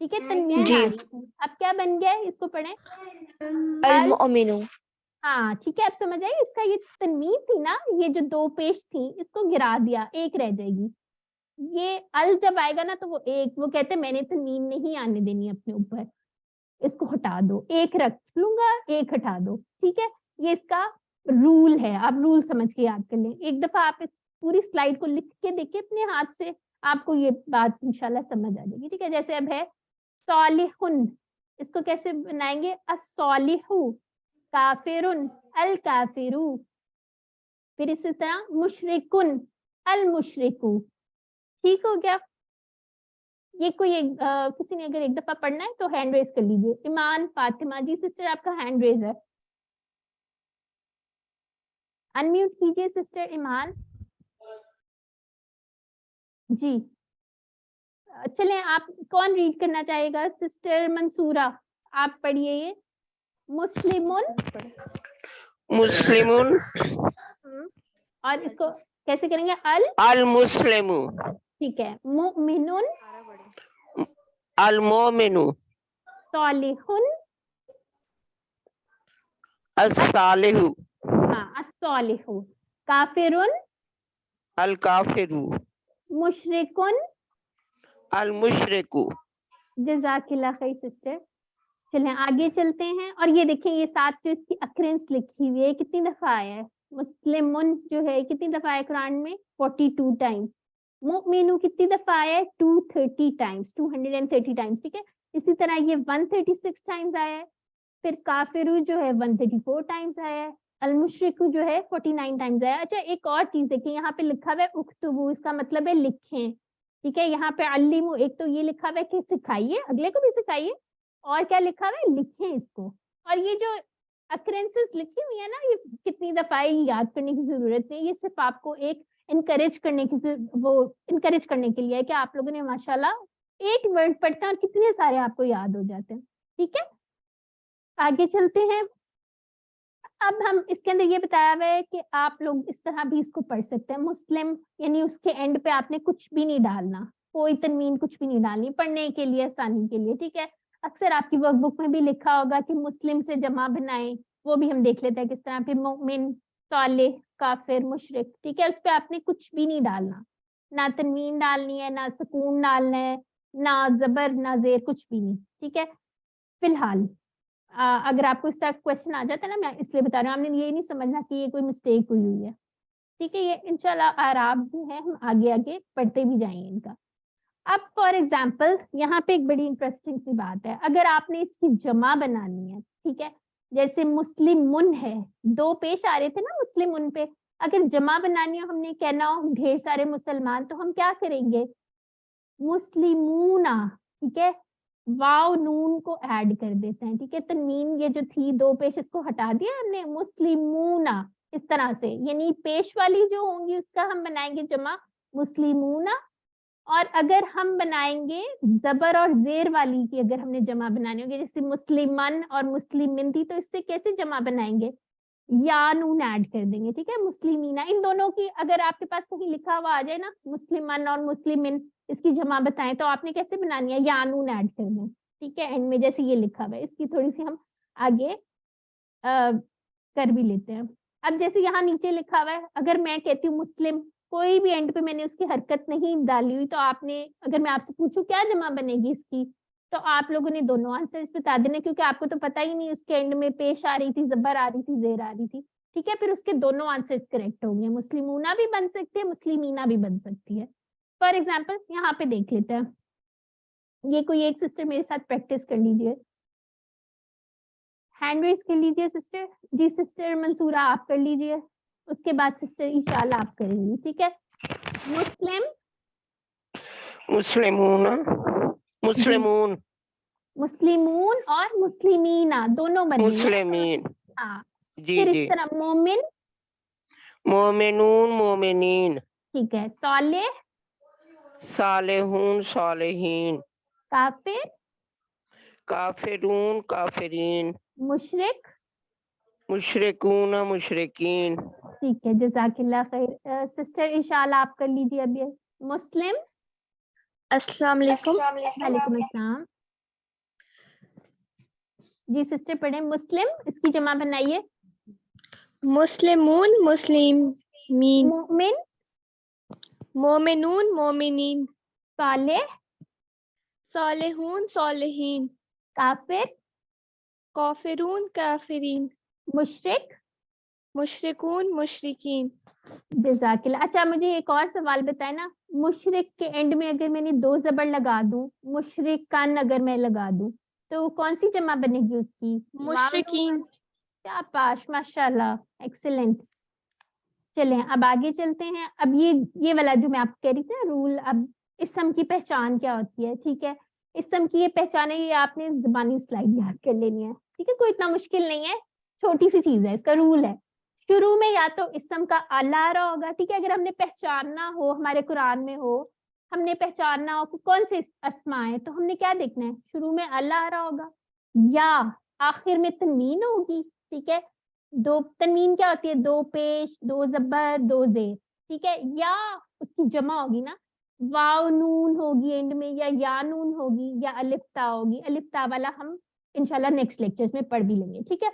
ठीक है, तनवीन जी। आ रही थी, अब क्या बन गया है? इसको पढ़ें। अल मुमिनु। हाँ ठीक है, अब समझ आई। इसका ये तनवीन थी ना, ये जो दो पेश थी इसको गिरा दिया, एक रह जाएगी। ये अल जब आएगा ना तो वो एक, वो कहते हैं मैंने तनवीन नहीं आने देनी अपने ऊपर, इसको हटा दो, एक रख लूंगा एक हटा दो, ठीक है। ये इसका रूल है, आप रूल समझ के याद कर लें। एक दफा आप इस पूरी स्लाइड को लिख के देखिए अपने हाथ से, आपको ये बात इंशाल्लाह समझ आ जाएगी, ठीक है। जैसे अब है सालिहुन, इसको कैसे बनाएंगे? अस्सालिहु, काफिरुन, अल काफिरु। फिर इसी तरह मुशरिकुन, अल मुशरिकु, ठीक हो गया। ये कोई किसी ने अगर एक दफा पढ़ना है तो हैंड रेज कर लीजिए। ईमान फातिमा जी सिस्टर, आपका हैंड रेज है, अनम्यूट कीजिए सिस्टर ईमान जी। चलें, आप कौन रीड करना चाहेगा? सिस्टर मंसूरा, आप पढ़िए ये। मुस्लिमुन, मुस्लिमुन, और इसको कैसे करेंगे? अल अल मुस्लिमु, ठीक है। मुमिनुन, अल मोमिनु, सालिहुन, अस्सालिहु, हाँ अस्सालिहु, काफिरुन, अल काफिरु, मुशरिकुन, अल मुशरिकु। जज़ाकिल्लाह खैर सिस्टर। चलें आगे चलते हैं, और ये देखें ये साथ जो इसकी अक्रेंस लिखी हुई है कितनी दफा आया है? मुस्लिमुन जो है कितनी दफा आया कुरान में? 42 टाइम्स। मुमिनु कितनी दफा आया है? 230 टाइम्स, 230 टाइम्स, ठीक है। इसी तरह ये 136 टाइम्स आया है। फिर काफिरू जो है 134 टाइम्स आया है। अल मुशरिकु जो है 49 टाइम्स आया है। अच्छा एक और चीज देखें, यहाँ पे लिखा हुआ है उक्तुबू, इसका मतलब है लिखें, ठीक है। यहाँ पे अल्लिमु, एक तो ये लिखा हुआ है कि सिखाइए, अगले को भी सिखाइए, और क्या लिखा हुआ है? लिखें इसको। और ये जो अक्रेंसेस लिखी हुई है ना, ये कितनी दफा याद करने की जरूरत नहीं, ये सिर्फ आपको एक इनकरेज करने की, वो इनकरेज करने के लिए है कि आप लोगों ने माशाल्लाह एक वर्ड पढ़ते हैं और कितने सारे आपको याद हो जाते हैं, ठीक है। आगे चलते हैं। अब हम इसके अंदर ये बताया हुआ है कि आप लोग इस तरह भी इसको पढ़ सकते हैं। मुस्लिम यानी उसके एंड पे आपने कुछ भी नहीं डालना, कोई तनवीन कुछ भी नहीं डालनी, पढ़ने के लिए, आसानी के लिए, ठीक है। अक्सर आपकी वर्कबुक में भी लिखा होगा कि मुस्लिम से जमा बनाएं, वो भी हम देख लेते हैं किस तरह। पे मोमिन, सालिह, काफिर, मुशरिक, ठीक है। उस पर आपने कुछ भी नहीं डालना, ना तनवीन डालनी है, ना सुकून डालना है, ना जबर, ना जेर, कुछ भी नहीं, ठीक है। फिलहाल अगर आपको इस तरह क्वेश्चन आ जाता है ना, मैं इसलिए बता रही हूँ, आपने ये नहीं समझना कि ये कोई मिस्टेक हुई है, ठीक है। ये इंशाल्लाह आराम भी है, हम आगे आगे पढ़ते भी जाएंगे इनका। अब फॉर एग्जाम्पल यहाँ पे एक बड़ी इंटरेस्टिंग सी बात है, अगर आपने इसकी जमा बनानी है, ठीक है, जैसे मुस्लिमुन है, दो पेश आ रहे थे ना मुस्लिमुन पे, अगर जमा बनानी हो, हमने कहना हो ढेर सारे मुसलमान, तो हम क्या करेंगे? मुस्लिमूना, ठीक है, वाव नून को ऐड कर देते हैं, ठीक है। तनवीन ये जो थी दो पेश, इसको हटा दिया हमने, मुस्लिमूना, इस तरह से, यानी पेश वाली जो होंगी उसका हम बनाएंगे जमा मुस्लिमूना। और अगर हम बनाएंगे जबर और जेर वाली की, अगर हमने जमा बनानी होगी, जैसे मुस्लिमन और मुस्लिमिन थी, तो इससे कैसे जमा बनाएंगे? या नून ऐड कर देंगे, ठीक है। मुस्लिमीना, इन दोनों की अगर आपके पास कहीं लिखा हुआ आ जाए ना, मुस्लिमन और मुस्लिमिन, इसकी जमा बताएं, तो आपने कैसे बनानी है? या नून ऐड कर दें, ठीक है, एंड में जैसे ये लिखा हुआ है। इसकी थोड़ी सी हम आगे कर भी लेते हैं। अब जैसे यहाँ नीचे लिखा हुआ है, अगर मैं कहती हूँ मुस्लिम, कोई भी एंड पे मैंने उसकी हरकत नहीं डाली हुई, तो आपने, अगर मैं आपसे पूछूं क्या जमा बनेगी इसकी, तो आप लोगों ने दोनों आंसर्स बता देने, क्योंकि आपको तो पता ही नहीं उसके एंड में पेश आ रही थी, जबर आ रही थी, जेर आ रही थी, ठीक है। फिर उसके दोनों आंसर्स करेक्ट होंगे, मुस्लिमूना भी बन सकती है, मुस्लिमीना भी बन सकती है। फॉर एग्जाम्पल यहाँ पे देख लेते हैं, ये कोई एक सिस्टर मेरे साथ प्रैक्टिस कर लीजिए, हैंड रेज कर लीजिए सिस्टर जी। सिस्टर मंसूरा आप कर लीजिए, उसके बाद सिस्टर ईशाला आप करेंगी, ठीक है। मुस्लिम, मुस्लिमून, मुस्लिमून, मुस्लिमून और मुस्लिमीना दोनों बनेंगे। मुस्लिमीन, हाँ, जी फिर जी। इस तरह मोमिन, मोमिनून, मोमिनीन, ठीक है। सालेह, सालेहून, सालेहीन, काफिर, काफिरून, काफिरीन, मुशरिक, मुशरिकून मुशरिकीन। ठीक है, जज़ाकिल्लाह खैर। सिस्टर इशाला आप कर लीजिए अब ये। मुस्लिम। अस्सलाम वालेकुम। वालेकुम अस्सलाम। जी सिस्टर पढ़े मुस्लिम, इसकी जमा बनाइए। मुस्लिमून मुस्लिमीन, मोमिन। मोमिनून मोमिनीन, सालेह। सालिहून सालिहीन, काफिर। काफिरून काफिरीन, मुशरिक। मुशरिकून मुशरिकीन। जज़ाकिल्लाह। अच्छा मुझे एक और सवाल बताए ना, मुशरिक के एंड में अगर मैंने 2 जबर लगा दूं, मुशरिकान अगर मैं लगा दूं, तो कौन सी जमा बनेगी उसकी? मुशरिकीन। क्या पाश, माशाल्लाह, एक्सीलेंट। चलें अब आगे चलते हैं। अब ये वाला जो मैं आपको कह रही थी ना रूल, अब इसम की पहचान क्या होती है, ठीक है। इसम की ये पहचान है, ये आपने ज़बानी स्लाइड याद कर लेनी है, ठीक है, कोई इतना मुश्किल नहीं है, छोटी सी चीज है। इसका रूल है, शुरू में या तो इसम का अला आ रहा होगा, ठीक है। अगर हमने पहचानना हो, हमारे कुरान में हो, हमने पहचानना हो कि कौन से अस्मा है, तो हमने क्या देखना है, शुरू में अला आ रहा होगा या आखिर में तनवीन होगी, ठीक है। 2 तनवीन क्या होती है, 2 पेश, 2 जबर, 2 जेर, ठीक है। या उसकी जमा होगी ना, वाव नून होगी एंड में, या नून होगी, या अलिफ ता होगी। अलिफ ता वाला हम इंशाल्लाह नेक्स्ट लेक्चर्स में पढ़ भी लेंगे, ठीक है।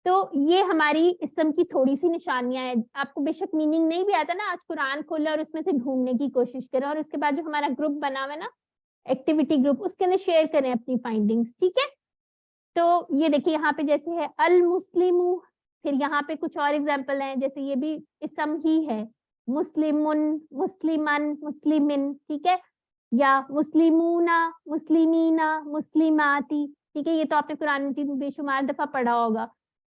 तो ये हमारी इसम की थोड़ी सी निशानियां हैं। आपको बेशक मीनिंग नहीं भी आता ना, आज कुरान खोले और उसमें से ढूंढने की कोशिश करें, और उसके बाद जो हमारा ग्रुप बना हुआ है ना, एक्टिविटी ग्रुप, उसके अंदर शेयर करें अपनी फाइंडिंग्स, ठीक है। तो ये देखिए यहाँ पे जैसे है अल मुस्लिमू, फिर यहाँ पे कुछ और एग्जाम्पल हैं, जैसे ये भी इसम ही है, मुस्लिमुन, मुस्लिमन, मुस्लिमिन, ठीक है, या मुस्लिमूना, मुस्लिमीना, मुस्लिमाती, ठीक है। ये तो आपने कुरान मजीद में बेशुमार दफा पढ़ा होगा,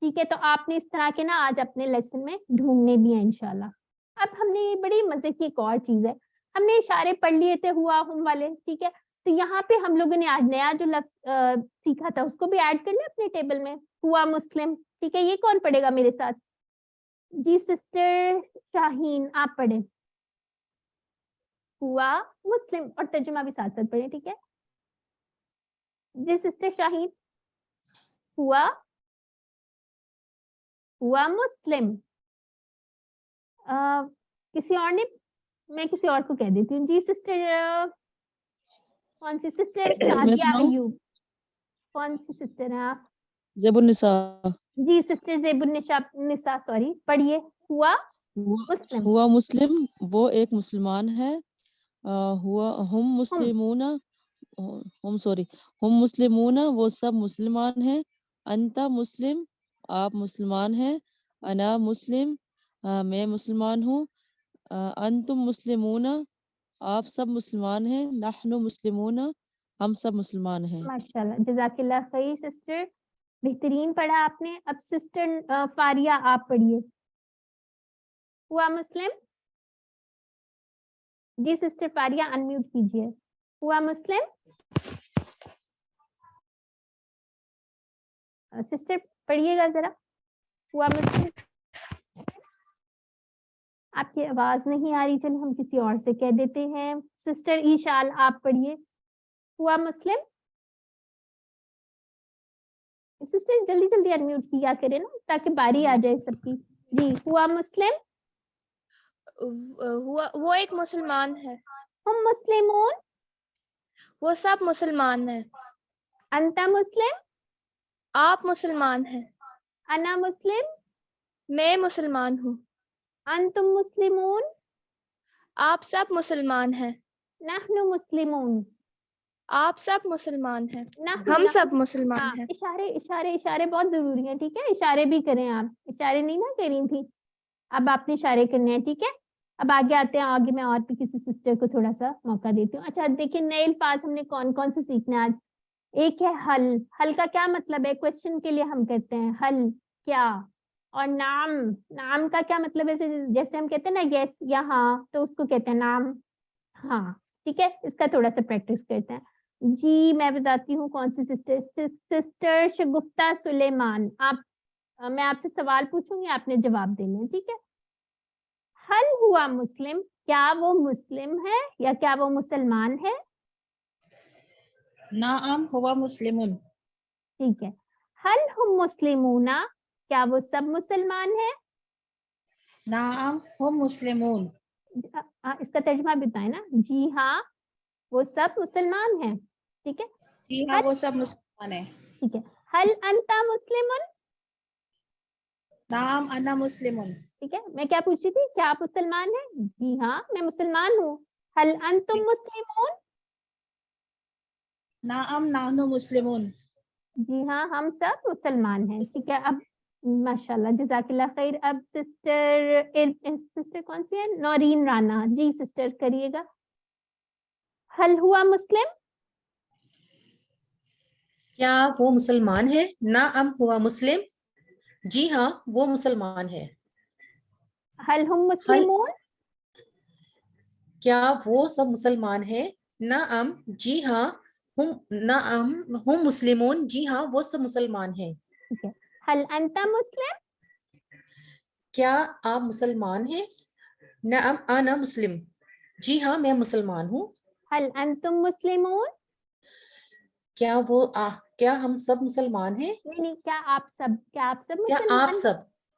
ठीक है। तो आपने इस तरह के ना आज अपने लेसन में ढूंढने भी हैं इंशाल्लाह। अब हमने बड़ी मजे की एक और चीज है, हमने इशारे पढ़ लिए थे हुआ हम वाले, ठीक है। तो यहाँ पे हम लोगों ने आज नया जो लफ्ज सीखा था उसको भी ऐड कर लिया अपने टेबल में, हुआ मुस्लिम, ठीक है। ये कौन पढ़ेगा मेरे साथ? जी सिस्टर शाहीन आप पढ़े हुआ मुस्लिम, और तर्जुमा भी साथ साथ पढ़े, ठीक है। जी सिस्टर शाहीन, हुआ मुस्लिम। किसी और ने, मैं किसी और को कह देती हूँ। जी सिस्टर कौन सी सिस्टर? शादिया अयूब, कौन सी सिस्टर हैं आप? ज़ेबुन्निसा। जी सिस्टर ज़ेबुन्निसा, सॉरी, पढ़िए हुआ मुस्लिम। हुआ मुस्लिम, वो एक मुसलमान है। हुआ हम मुस्लिमूना, हम मुस्लिमूना, वो सब मुसलमान हैं। अंता मुस्लिम, आप मुसलमान हैं। अना मुस्लिम, मैं मुसलमान हूँ। अंतुम मुस्लिमूना, आप सब मुसलमान हैं। नहनु मुस्लिमूना, हम सब मुसलमान हैं। माशाल्लाह, जज़ाकिल्लाह खैर सिस्टर, बेहतरीन पढ़ा आपने। अब सिस्टर फारिया आप पढ़िए हुआ मुस्लिम। जी सिस्टर फारिया अनम्यूट कीजिए, हुआ मुस्लिम। सिस्टर पढ़िएगा जरा, हुआ मुस्लिम। आपकी आवाज नहीं आ रही, चलिए हम किसी और से कह देते हैं। सिस्टर ईशाल आप पढ़िए हुआ मुस्लिम। सिस्टर जल्दी जल्दी अनम्यूट किया करें ना, ताकि बारी आ जाए सबकी। जी हुआ मुस्लिम। हुआ वो एक मुसलमान है। हम मुस्लिमून, वो सब मुसलमान है। अंता मुस्लिम, आप मुसलमान हैं। अना मुस्लिम, मैं मुसलमान हूँ। अंतुम मुस्लिमून, आप सब मुसलमान हैं। नहनु मुस्लिमून, आप सब मुसलमान हैं। नहनु, हम सब मुसलमान हैं। इशारे इशारे इशारे बहुत जरूरी हैं, ठीक है। इशारे भी करें आप, इशारे नहीं ना कह रही थी, अब आपने इशारे करने हैं, ठीक है। अब आगे आते हैं, आगे मैं और भी किसी सिस्टर को थोड़ा सा मौका देती हूँ। अच्छा देखिए नए अल्फाज हमने कौन कौन से सीखना है आज। एक है हल, हल का क्या मतलब है, क्वेश्चन के लिए हम कहते हैं हल क्या। और नाम, नाम का क्या मतलब है, जैसे हम कहते हैं ना यस या हाँ, तो उसको कहते हैं नाम, हाँ, ठीक है। इसका थोड़ा सा प्रैक्टिस करते हैं। जी मैं बताती हूँ कौन सी सिस्टर, सिस्टर शगुफ्ता सुलेमान। आप मैं आपसे सवाल पूछूंगी, आपने जवाब देना है, ठीक है। हल हुआ मुस्लिम, क्या वो मुस्लिम है या क्या वो मुसलमान है? नाम हुआ मुस्लिमुन। ठीक है। हल हुम मुस्लिमूना, کیا وہ سب مسلمان ہیں؟ नाम हम मुस्लिमून। اس کا ترجمہ بھی بتائیں نا. جی ہاں وہ سب مسلمان ہیں. ٹھیک ہے. जी हाँ वो सब मुसलमान है. ٹھیک ہے. حل انت مسلم؟ नाम अना मुस्लिमून. ٹھیک ہے. میں کیا پوچھی تھی؟ کیا آپ مسلمان ہیں؟ جی ہاں میں مسلمان ہوں. حل انتم مسلمون؟ नाम नाहनु मुस्लिमून. جی ہاں ہم سب مسلمان ہیں. ٹھیک ہے. اب ماشاء اللہ جزاک اللہ خیر. اب سسٹر کون سی ہے؟ نورین رانا. جی سسٹر کریے گا. حل ہوا مسلم؟ کیا وہ مسلمان ہے؟ نعم ہوا مسلم. جی ہاں وہ مسلمان ہے. حل ہم مسلمون؟ کیا وہ سب مسلمان ہیں؟ نعم جی ہاں ہم مسلمون. جی ہاں وہ سب مسلمان ہیں. ٹھیک ہے. حل انت مسلم؟ کیا آپ مسلمان ہیں؟ نعم انا مسلم. جی ہاں میں مسلمان ہوں. حل انتم مسلمون؟ کیا ہم سب مسلمان ہیں؟ نہیں کیا آپ سب کیا آپ سب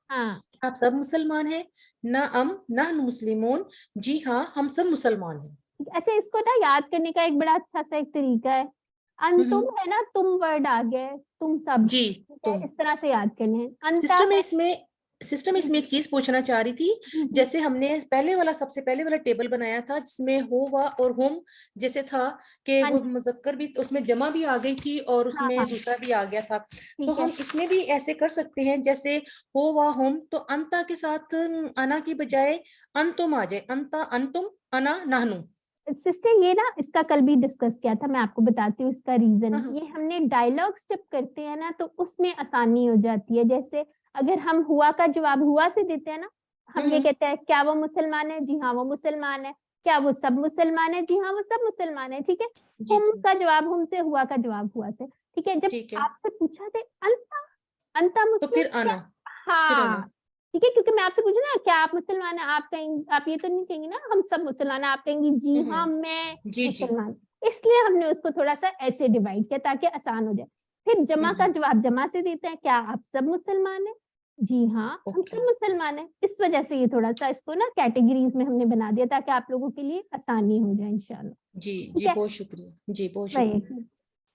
ہاں آپ سب مسلمان ہیں؟ نعم نحن مسلمون. جی ہاں ہم سب مسلمان ہیں. اچھا اس کو نا یاد کرنے کا ایک بڑا اچھا سا ایک طریقہ ہے. انتم ہے نا تم ورڈ آ گیا ہے تم سب. جی اس طرح سے یاد کر لیں. سسٹم میں اس میں ایک چیز پوچھنا چاہ رہی تھی. جیسے ہم نے سب سے پہلے والا ٹیبل بنایا تھا جس میں ہوا اور ہم جیسے تھا کہ وہ مذکر بھی اس میں جمع بھی آ گئی تھی اور اس میں دوسرا بھی آ گیا تھا. تو ہم اس میں بھی ایسے کر سکتے ہیں جیسے ہوا ہم تو انتا کے ساتھ انا کی بجائے انتم آ جائے. انتا انتم انا نحنو. سسٹر یہ نا اس کا کل بھی ڈسکس کیا تھا. میں آپ کو بتاتی ہوں اس کا ریزن. یہ ہم نے ڈائلاگس جب کرتے ہیں نا تو اس میں آسانی ہو جاتی ہے. جیسے اگر ہم ہوا کا جواب ہوا سے دیتے ہیں نا ہم یہ کہتے ہیں کیا وہ مسلمان ہے؟ جی ہاں وہ مسلمان ہے. کیا وہ سب مسلمان ہے؟ جی ہاں وہ سب مسلمان ہے. ٹھیک ہے. ہم کا جواب ہم سے, ہوا کا جواب ہوا سے. ٹھیک ہے. جب آپ سے پوچھا تھے انتا مسلم, تو پھر انا. ہاں ٹھیک ہے. کیونکہ میں آپ سے پوچھوں نا کیا آپ مسلمان ہیں, آپ یہ تو نہیں کہیں گی نا ہم سب مسلمان ہیں. آپ کہیں گی جی ہاں میں مسلمان. اس لیے ہم نے اس کو تھوڑا سا ایسے ڈیوائڈ کیا تاکہ آسان ہو جائے. پھر جمع کا جواب جمع سے دیتے ہیں. کیا آپ سب مسلمان ہیں؟ جی ہاں ہم سب مسلمان ہیں. اس وجہ سے یہ تھوڑا سا اس کو نا کیٹیگریز میں ہم نے بنا دیا تاکہ آپ لوگوں کے لیے آسانی ہو جائے انشاءاللہ. جی بہت شکریہ. جی بہت شکریہ.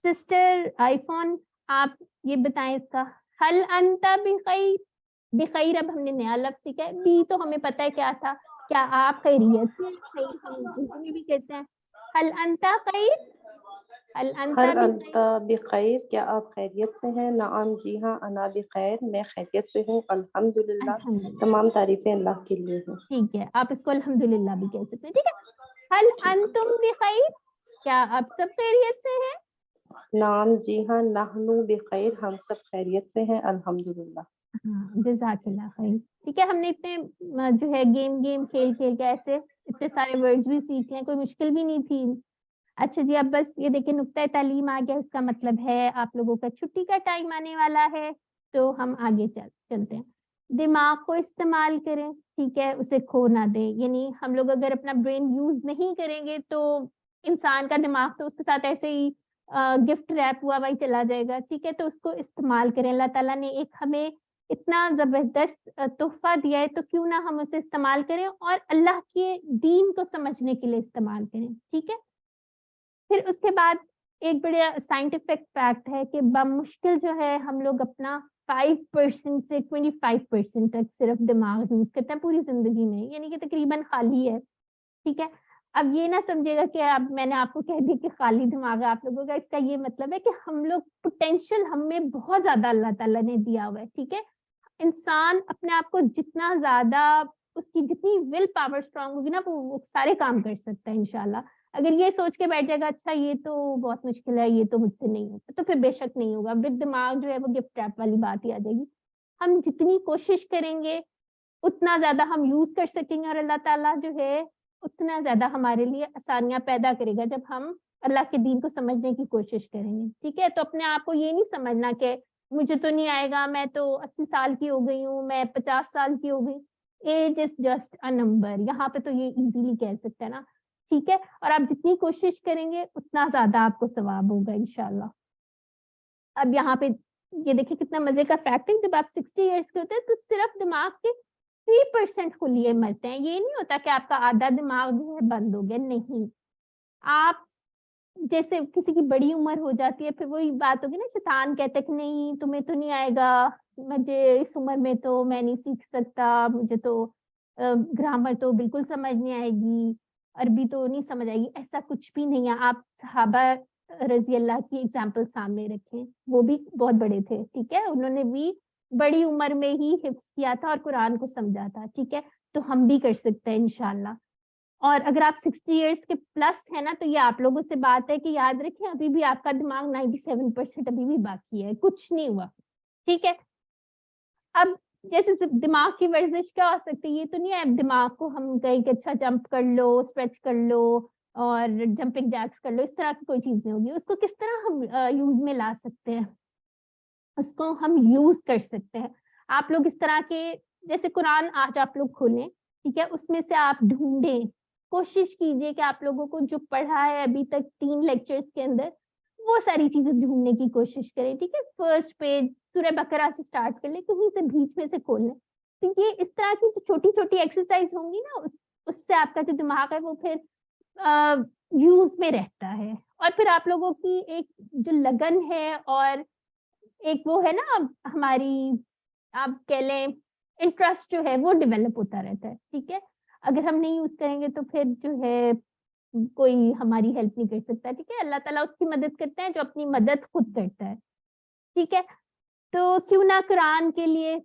سسٹر آئی فون آپ یہ بتائیں اس کا. حل انت بخیر؟ بخیر اب ہم نے نیا لفظ سیکھا ہے. بی تو ہمیں پتہ ہے کیا تھا. کیا آپ خیریت سے؟ خیر ہم اردو میں بھی کہتے ہیں. حل انت خیر؟ حل انت بخیر؟ کیا آپ خیریت سے ہیں؟ نعم جی ہاں انا بخیر میں خیریت سے ہوں. الحمدللہ تمام تعریفیں اللہ کے لیے ہیں. ٹھیک ہے. آپ اس کو الحمدللہ بھی کہہ سکتے ہیں. ٹھیک ہے. حل انتم بخیر؟ کیا آپ سب خیریت سے ہیں؟ نعم جی ہاں نحنو بخیر ہم سب خیریت سے ہیں الحمدللہ. جزاک اللہ خیر. ٹھیک ہے. ہم نے اتنے جو ہے گیم کھیل کے ایسے اتنے سارے ورڈز بھی سیکھ ہیں. کوئی مشکل بھی نہیں تھی. اچھا جی اب بس یہ دیکھیں نقطۂ تعلیم آ گیا. اس کا مطلب ہے آپ لوگوں کا چھٹی کا ٹائم آنے والا ہے. تو ہم آگے چلتے ہیں. دماغ کو استعمال کریں. ٹھیک ہے. اسے کھو نہ دیں. یعنی ہم لوگ اگر اپنا برین یوز نہیں کریں گے تو انسان کا دماغ تو اس کے ساتھ ایسے ہی گفٹ ریپ ہوا وہی چلا جائے گا. ٹھیک ہے. تو اس کو استعمال کریں. اللہ تعالیٰ نے ایک ہمیں اتنا زبردست تحفہ دیا ہے تو کیوں نہ ہم اسے استعمال کریں اور اللہ کے دین کو سمجھنے کے لیے استعمال کریں. ٹھیک ہے. پھر اس کے بعد ایک بڑا سائنٹیفک فیکٹ ہے کہ بمشکل جو ہے ہم لوگ اپنا 5% سے 25% تک صرف دماغ یوز کرتے ہیں پوری زندگی میں. یعنی کہ تقریباً خالی ہے. ٹھیک ہے. اب یہ نہ سمجھے گا کہ اب میں نے آپ کو کہہ دی کہ خالی دماغ ہے آپ لوگوں کا. اس کا یہ مطلب ہے کہ ہم لوگ پوٹینشیل ہم میں بہت زیادہ اللہ تعالیٰ نے دیا ہوا ہے. ٹھیک ہے. انسان اپنے آپ کو جتنا زیادہ اس کی جتنی ول پاور اسٹرانگ ہوگی نا وہ سارے کام کر سکتا ہے انشاءاللہ. اگر یہ سوچ کے بیٹھ جائے گا اچھا یہ تو بہت مشکل ہے یہ تو مجھ سے نہیں ہوگا تو پھر بے شک نہیں ہوگا. ود دماغ جو ہے وہ گفٹ ٹریپ والی بات ہی آ جائے گی. ہم جتنی کوشش کریں گے اتنا زیادہ ہم یوز کر سکیں گے اور اللہ تعالیٰ جو ہے اتنا زیادہ ہمارے لیے آسانیاں پیدا کرے گا جب ہم اللہ کے دین کو سمجھنے کی کوشش کریں گے. ٹھیک ہے. تو اپنے آپ کو یہ نہیں سمجھنا کہ مجھے تو نہیں آئے گا, میں تو 80 سال کی ہو گئی ہوں, میں 50 سال کی ہو گئی. Age is just a number. یہاں پہ تو یہ ایزیلی کہہ سکتے ہیں نا. ٹھیک ہے. اور آپ جتنی کوشش کریں گے اتنا زیادہ آپ کو ثواب ہوگا انشاءاللہ. اب یہاں پہ ये देखिए कितना मजे का फैक्ट है, जब आप 60 इयर्स के होते हैं तो सिर्फ दिमाग के 3% खुलिए मरते हैं। ये नहीं होता कि आपका आधा दिमाग जो है बंद हो गया, नहीं। आप जैसे किसी की बड़ी उम्र हो जाती है, फिर वही बात होगी ना, शैतान कहता है कि नहीं तुम्हें तो नहीं आएगा, मुझे इस उम्र में तो मैं नहीं सीख सकता, मुझे तो ग्रामर तो बिल्कुल समझ नहीं आएगी, अरबी तो नहीं समझ आएगी। ऐसा कुछ भी नहीं है। आप सहाबा रजी अल्लाह की एग्जाम्पल सामने रखें, वो भी बहुत बड़े थे, ठीक है, उन्होंने भी बड़ी उम्र में ही हिफ्ज किया था और कुरान को समझा था, ठीक है, तो हम भी कर सकते हैं इंशाल्लाह। और अगर आप 60 इयर्स के प्लस है ना, तो ये आप लोगों से बात है कि याद रखें अभी भी आपका दिमाग 97% अभी भी बाकी है, कुछ नहीं हुआ, ठीक है। अब जैसे दिमाग की वर्जिश क्या हो सकती है, ये तो नहीं है दिमाग को हम कहें कि अच्छा जंप कर लो, स्ट्रेच कर लो और जंपिंग जैक्स कर लो, इस तरह की कोई चीज नहीं होगी। उसको किस तरह हम यूज में ला सकते हैं, उसको हम यूज कर सकते हैं। आप लोग इस तरह के, जैसे कुरान आज आप लोग खोलें, ठीक है, उसमें से आप ढूंढें, कोशिश कीजिए कि आप लोगों को जो पढ़ा है अभी तक 3 लेक्चर्स के अंदर, वो सारी चीजें ढूंढने की कोशिश करें, ठीक है। फर्स्ट पेज सूरह बकरा से स्टार्ट कर ले, कहीं से बीच में से खोल लें। तो ये इस तरह की जो छोटी छोटी एक्सरसाइज होंगी ना, उससे आपका जो दिमाग है वो फिर यूज में रहता है। और फिर आप लोगों की एक जो लगन है और एक वो है ना हमारी, आप कह लें इंटरेस्ट जो है, वो डेवलप होता रहता है, ठीक है। अगर हम नहीं यूज करेंगे तो फिर जो है कोई हमारी हेल्प नहीं कर सकता, ठीक है। अल्लाह ताला उसकी मदद करता है जो अपनी मदद खुद करता है, ठीक है। तो क्यों ना कुरान के लिए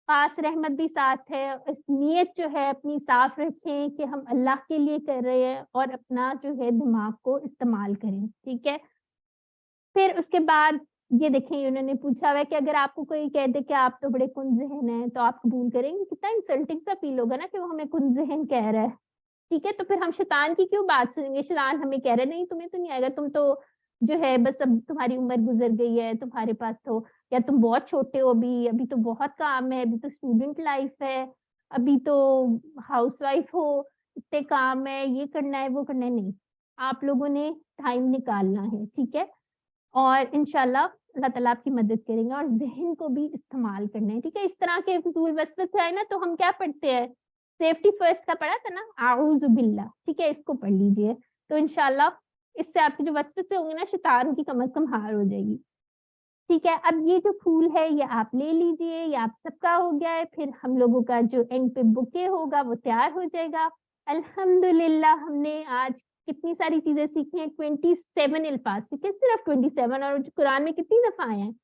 खास रहमत भी साथ है, इस नीयत जो है अपनी साफ रखें कि हम अल्लाह के लिए कर रहे हैं और अपना जो है दिमाग को इस्तेमाल करें, ठीक है। फिर उसके बाद ये देखें, उन्होंने पूछा हुआ है कि अगर आपको कोई कह दे कि आप तो बड़े कुंज़हन हैं तो आप कबूल करेंगे? कितना इंसल्टिंग सा फील होगा ना कि वो हमें कुंज़हन कह रहा है, ठीक है। तो फिर हम शैतान की क्यों बात सुनेंगे? शैतान हमें कह रहा है नहीं तुम्हें तो नहीं आएगा, तुम तो जो है बस अब तुम्हारी उम्र गुजर गई है, तुम्हारे पास तो, या तुम बहुत छोटे हो अभी तो बहुत काम है, अभी तो स्टूडेंट लाइफ है, अभी तो हाउसवाइफ हो, इतने काम है, ये करना है वो करना है। नहीं, आप लोगों ने टाइम निकालना है, ठीक है। और इंशाल्लाह अल्लाह ताला आपकी मदद करेंगे और ज़हन को भी इस्तेमाल करना है, ठीक है। इस तरह के फजूल वसवसे आए ना तो हम क्या पढ़ते हैं, सेफ्टी फर्स्ट का पढ़ा था ना, आऊज़ु बिल्लाह, ठीक है, इसको पढ़ लीजिए। तो इंशाल्लाह इससे आपके जो वसवसे होंगे ना, शैतान की कम से कम हार हो जाएगी, ठीक है। अब ये जो फूल है ये आप ले लीजिए, ये आप सबका हो गया है। फिर हम लोगों का जो एंड पे बुके होगा वो तैयार हो जाएगा। अल्हम्दुलिल्लाह हमने आज कितनी सारी चीजें सीखी हैं, 27 अल्फाज सीखे, सिर्फ 27। और कुरान में कितनी दफा आए हैं?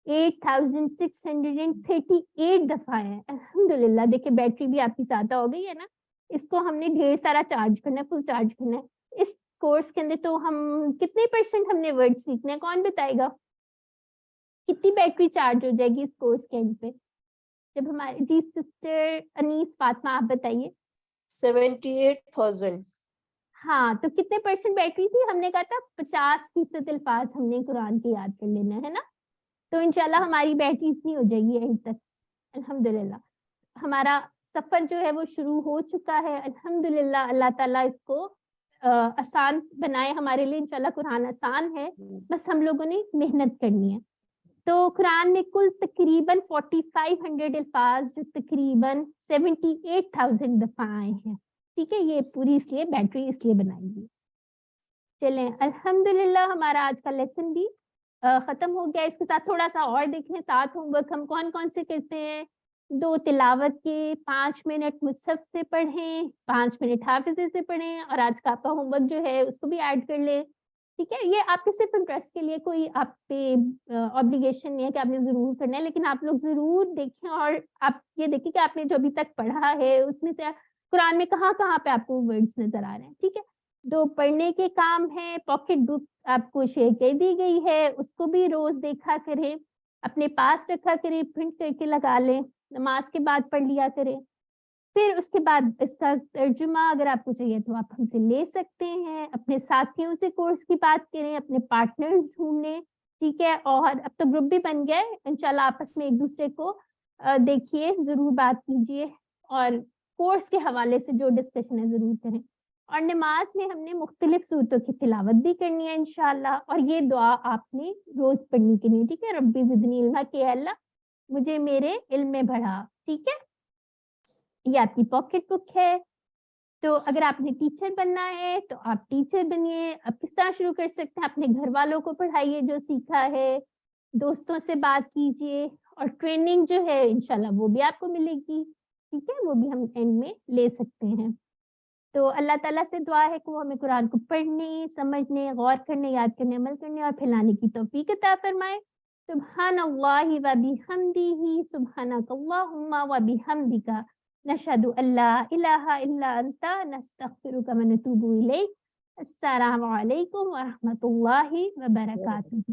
8638 दफा है। अल्हम्दुलिल्लाह। देखिए बैटरी भी आपकी ज्यादा हो गई है ना, इसको हमने ढेर सारा चार्ज करना है, फुल चार्ज करना है। इस कोर्स के अंदर तो हम कितने % हमने वर्ड सीखने हैं, कौन बताएगा? कितनी बैटरी चार्ज हो जाएगी इस कोर्स के एंड पे? जब हमारे जी सिस्टर अनीस फातिमा आप बताइए। 78,000। हाँ, तो कितने % बैटरी थी? हमने कहा था 50% अल्फाज हमने कुरान के याद कर लेना है ना। तो इंशाल्लाह हमारी बैटरी इतनी हो जाएगी एंड तक। अल्हम्दुलिल्लाह हमारा सफर जो है वो शुरू हो चुका है। अल्हम्दुलिल्लाह अल्लाह ताला इसको आसान बनाए हमारे लिए। इंशाल्लाह कुरान आसान है, बस हम लोगों ने मेहनत करनी है। तो कुरान में कुल तकरीबन 4500 अल्फाज जो तकरीबन 78,000 दफा आए हैं, ठीक है। ये पूरी इसलिए बैटरी इसलिए बनाएगी। चलें अल्हम्दुलिल्लाह हमारा आज का लेसन भी खत्म हो गया। इसके साथ थोड़ा सा और देखें, साथ होमवर्क हम कौन कौन से करते हैं। 2 तिलावत के, 5 मिनट मुसहफ से पढ़ें, 5 मिनट हाफिज़े से पढ़ें, और आज का आपका होमवर्क जो है उसको भी ऐड कर लें, ठीक है। ये आपके सिर्फ इंटरेस्ट के लिए, कोई आप पे ऑब्लिगेशन नहीं है कि आपने जरूर करना है, लेकिन आप लोग जरूर देखें और आप ये देखें कि आपने जो अभी तक पढ़ा है उसमें से कुरान में कहाँ कहाँ पे आपको वर्ड्स नजर आ रहे हैं, ठीक है। 2 पढ़ने के काम है, पॉकेट बुक आपको शेयर कर दी गई है, उसको भी रोज देखा करें, अपने पास रखा करें, प्रिंट करके लगा लें, नमाज के बाद पढ़ लिया करें। फिर उसके बाद इसका तर्जुमा अगर आपको चाहिए तो आप हमसे ले सकते हैं। अपने साथियों से कोर्स की बात करें, अपने पार्टनर्स ढूंढें, ठीक है। और अब तो ग्रुप भी बन गया है, इंशाल्लाह आपस में एक दूसरे को देखिए, जरूर बात कीजिए और कोर्स के हवाले से जो डिस्कशन है जरूर करें। اور نماز میں ہم نے مختلف صورتوں کی تلاوت بھی کرنی ہے انشاءاللہ، اور یہ دعا آپ نے روز پڑھنی کے لیے، ٹھیک ہے؟ ربی زدنی علما، کہ اللہ مجھے میرے علم میں بڑھا، ٹھیک ہے؟ یہ آپ کی پاکٹ بک ہے. تو اگر آپ نے ٹیچر بننا ہے تو آپ ٹیچر بنیے. اب کس طرح شروع کر سکتے ہیں؟ اپنے گھر والوں کو پڑھائیے جو سیکھا ہے، دوستوں سے بات کیجئے، اور ٹریننگ جو ہے انشاءاللہ وہ بھی آپ کو ملے گی، ٹھیک ہے؟ وہ بھی ہم اینڈ میں لے سکتے ہیں. تو اللہ تعالیٰ سے دعا ہے کہ وہ ہمیں قرآن کو پڑھنے، سمجھنے، غور کرنے، یاد کرنے، عمل کرنے اور پھیلانے کی توفیق عطا فرمائے. سبحان اللہ و بحمدہ، سبحانک اللہم و بحمدک، نشہد ان لا الہ الا انت، نستغفرک و نتوب الیک. السلام علیکم ورحمۃ اللہ وبرکاتہ.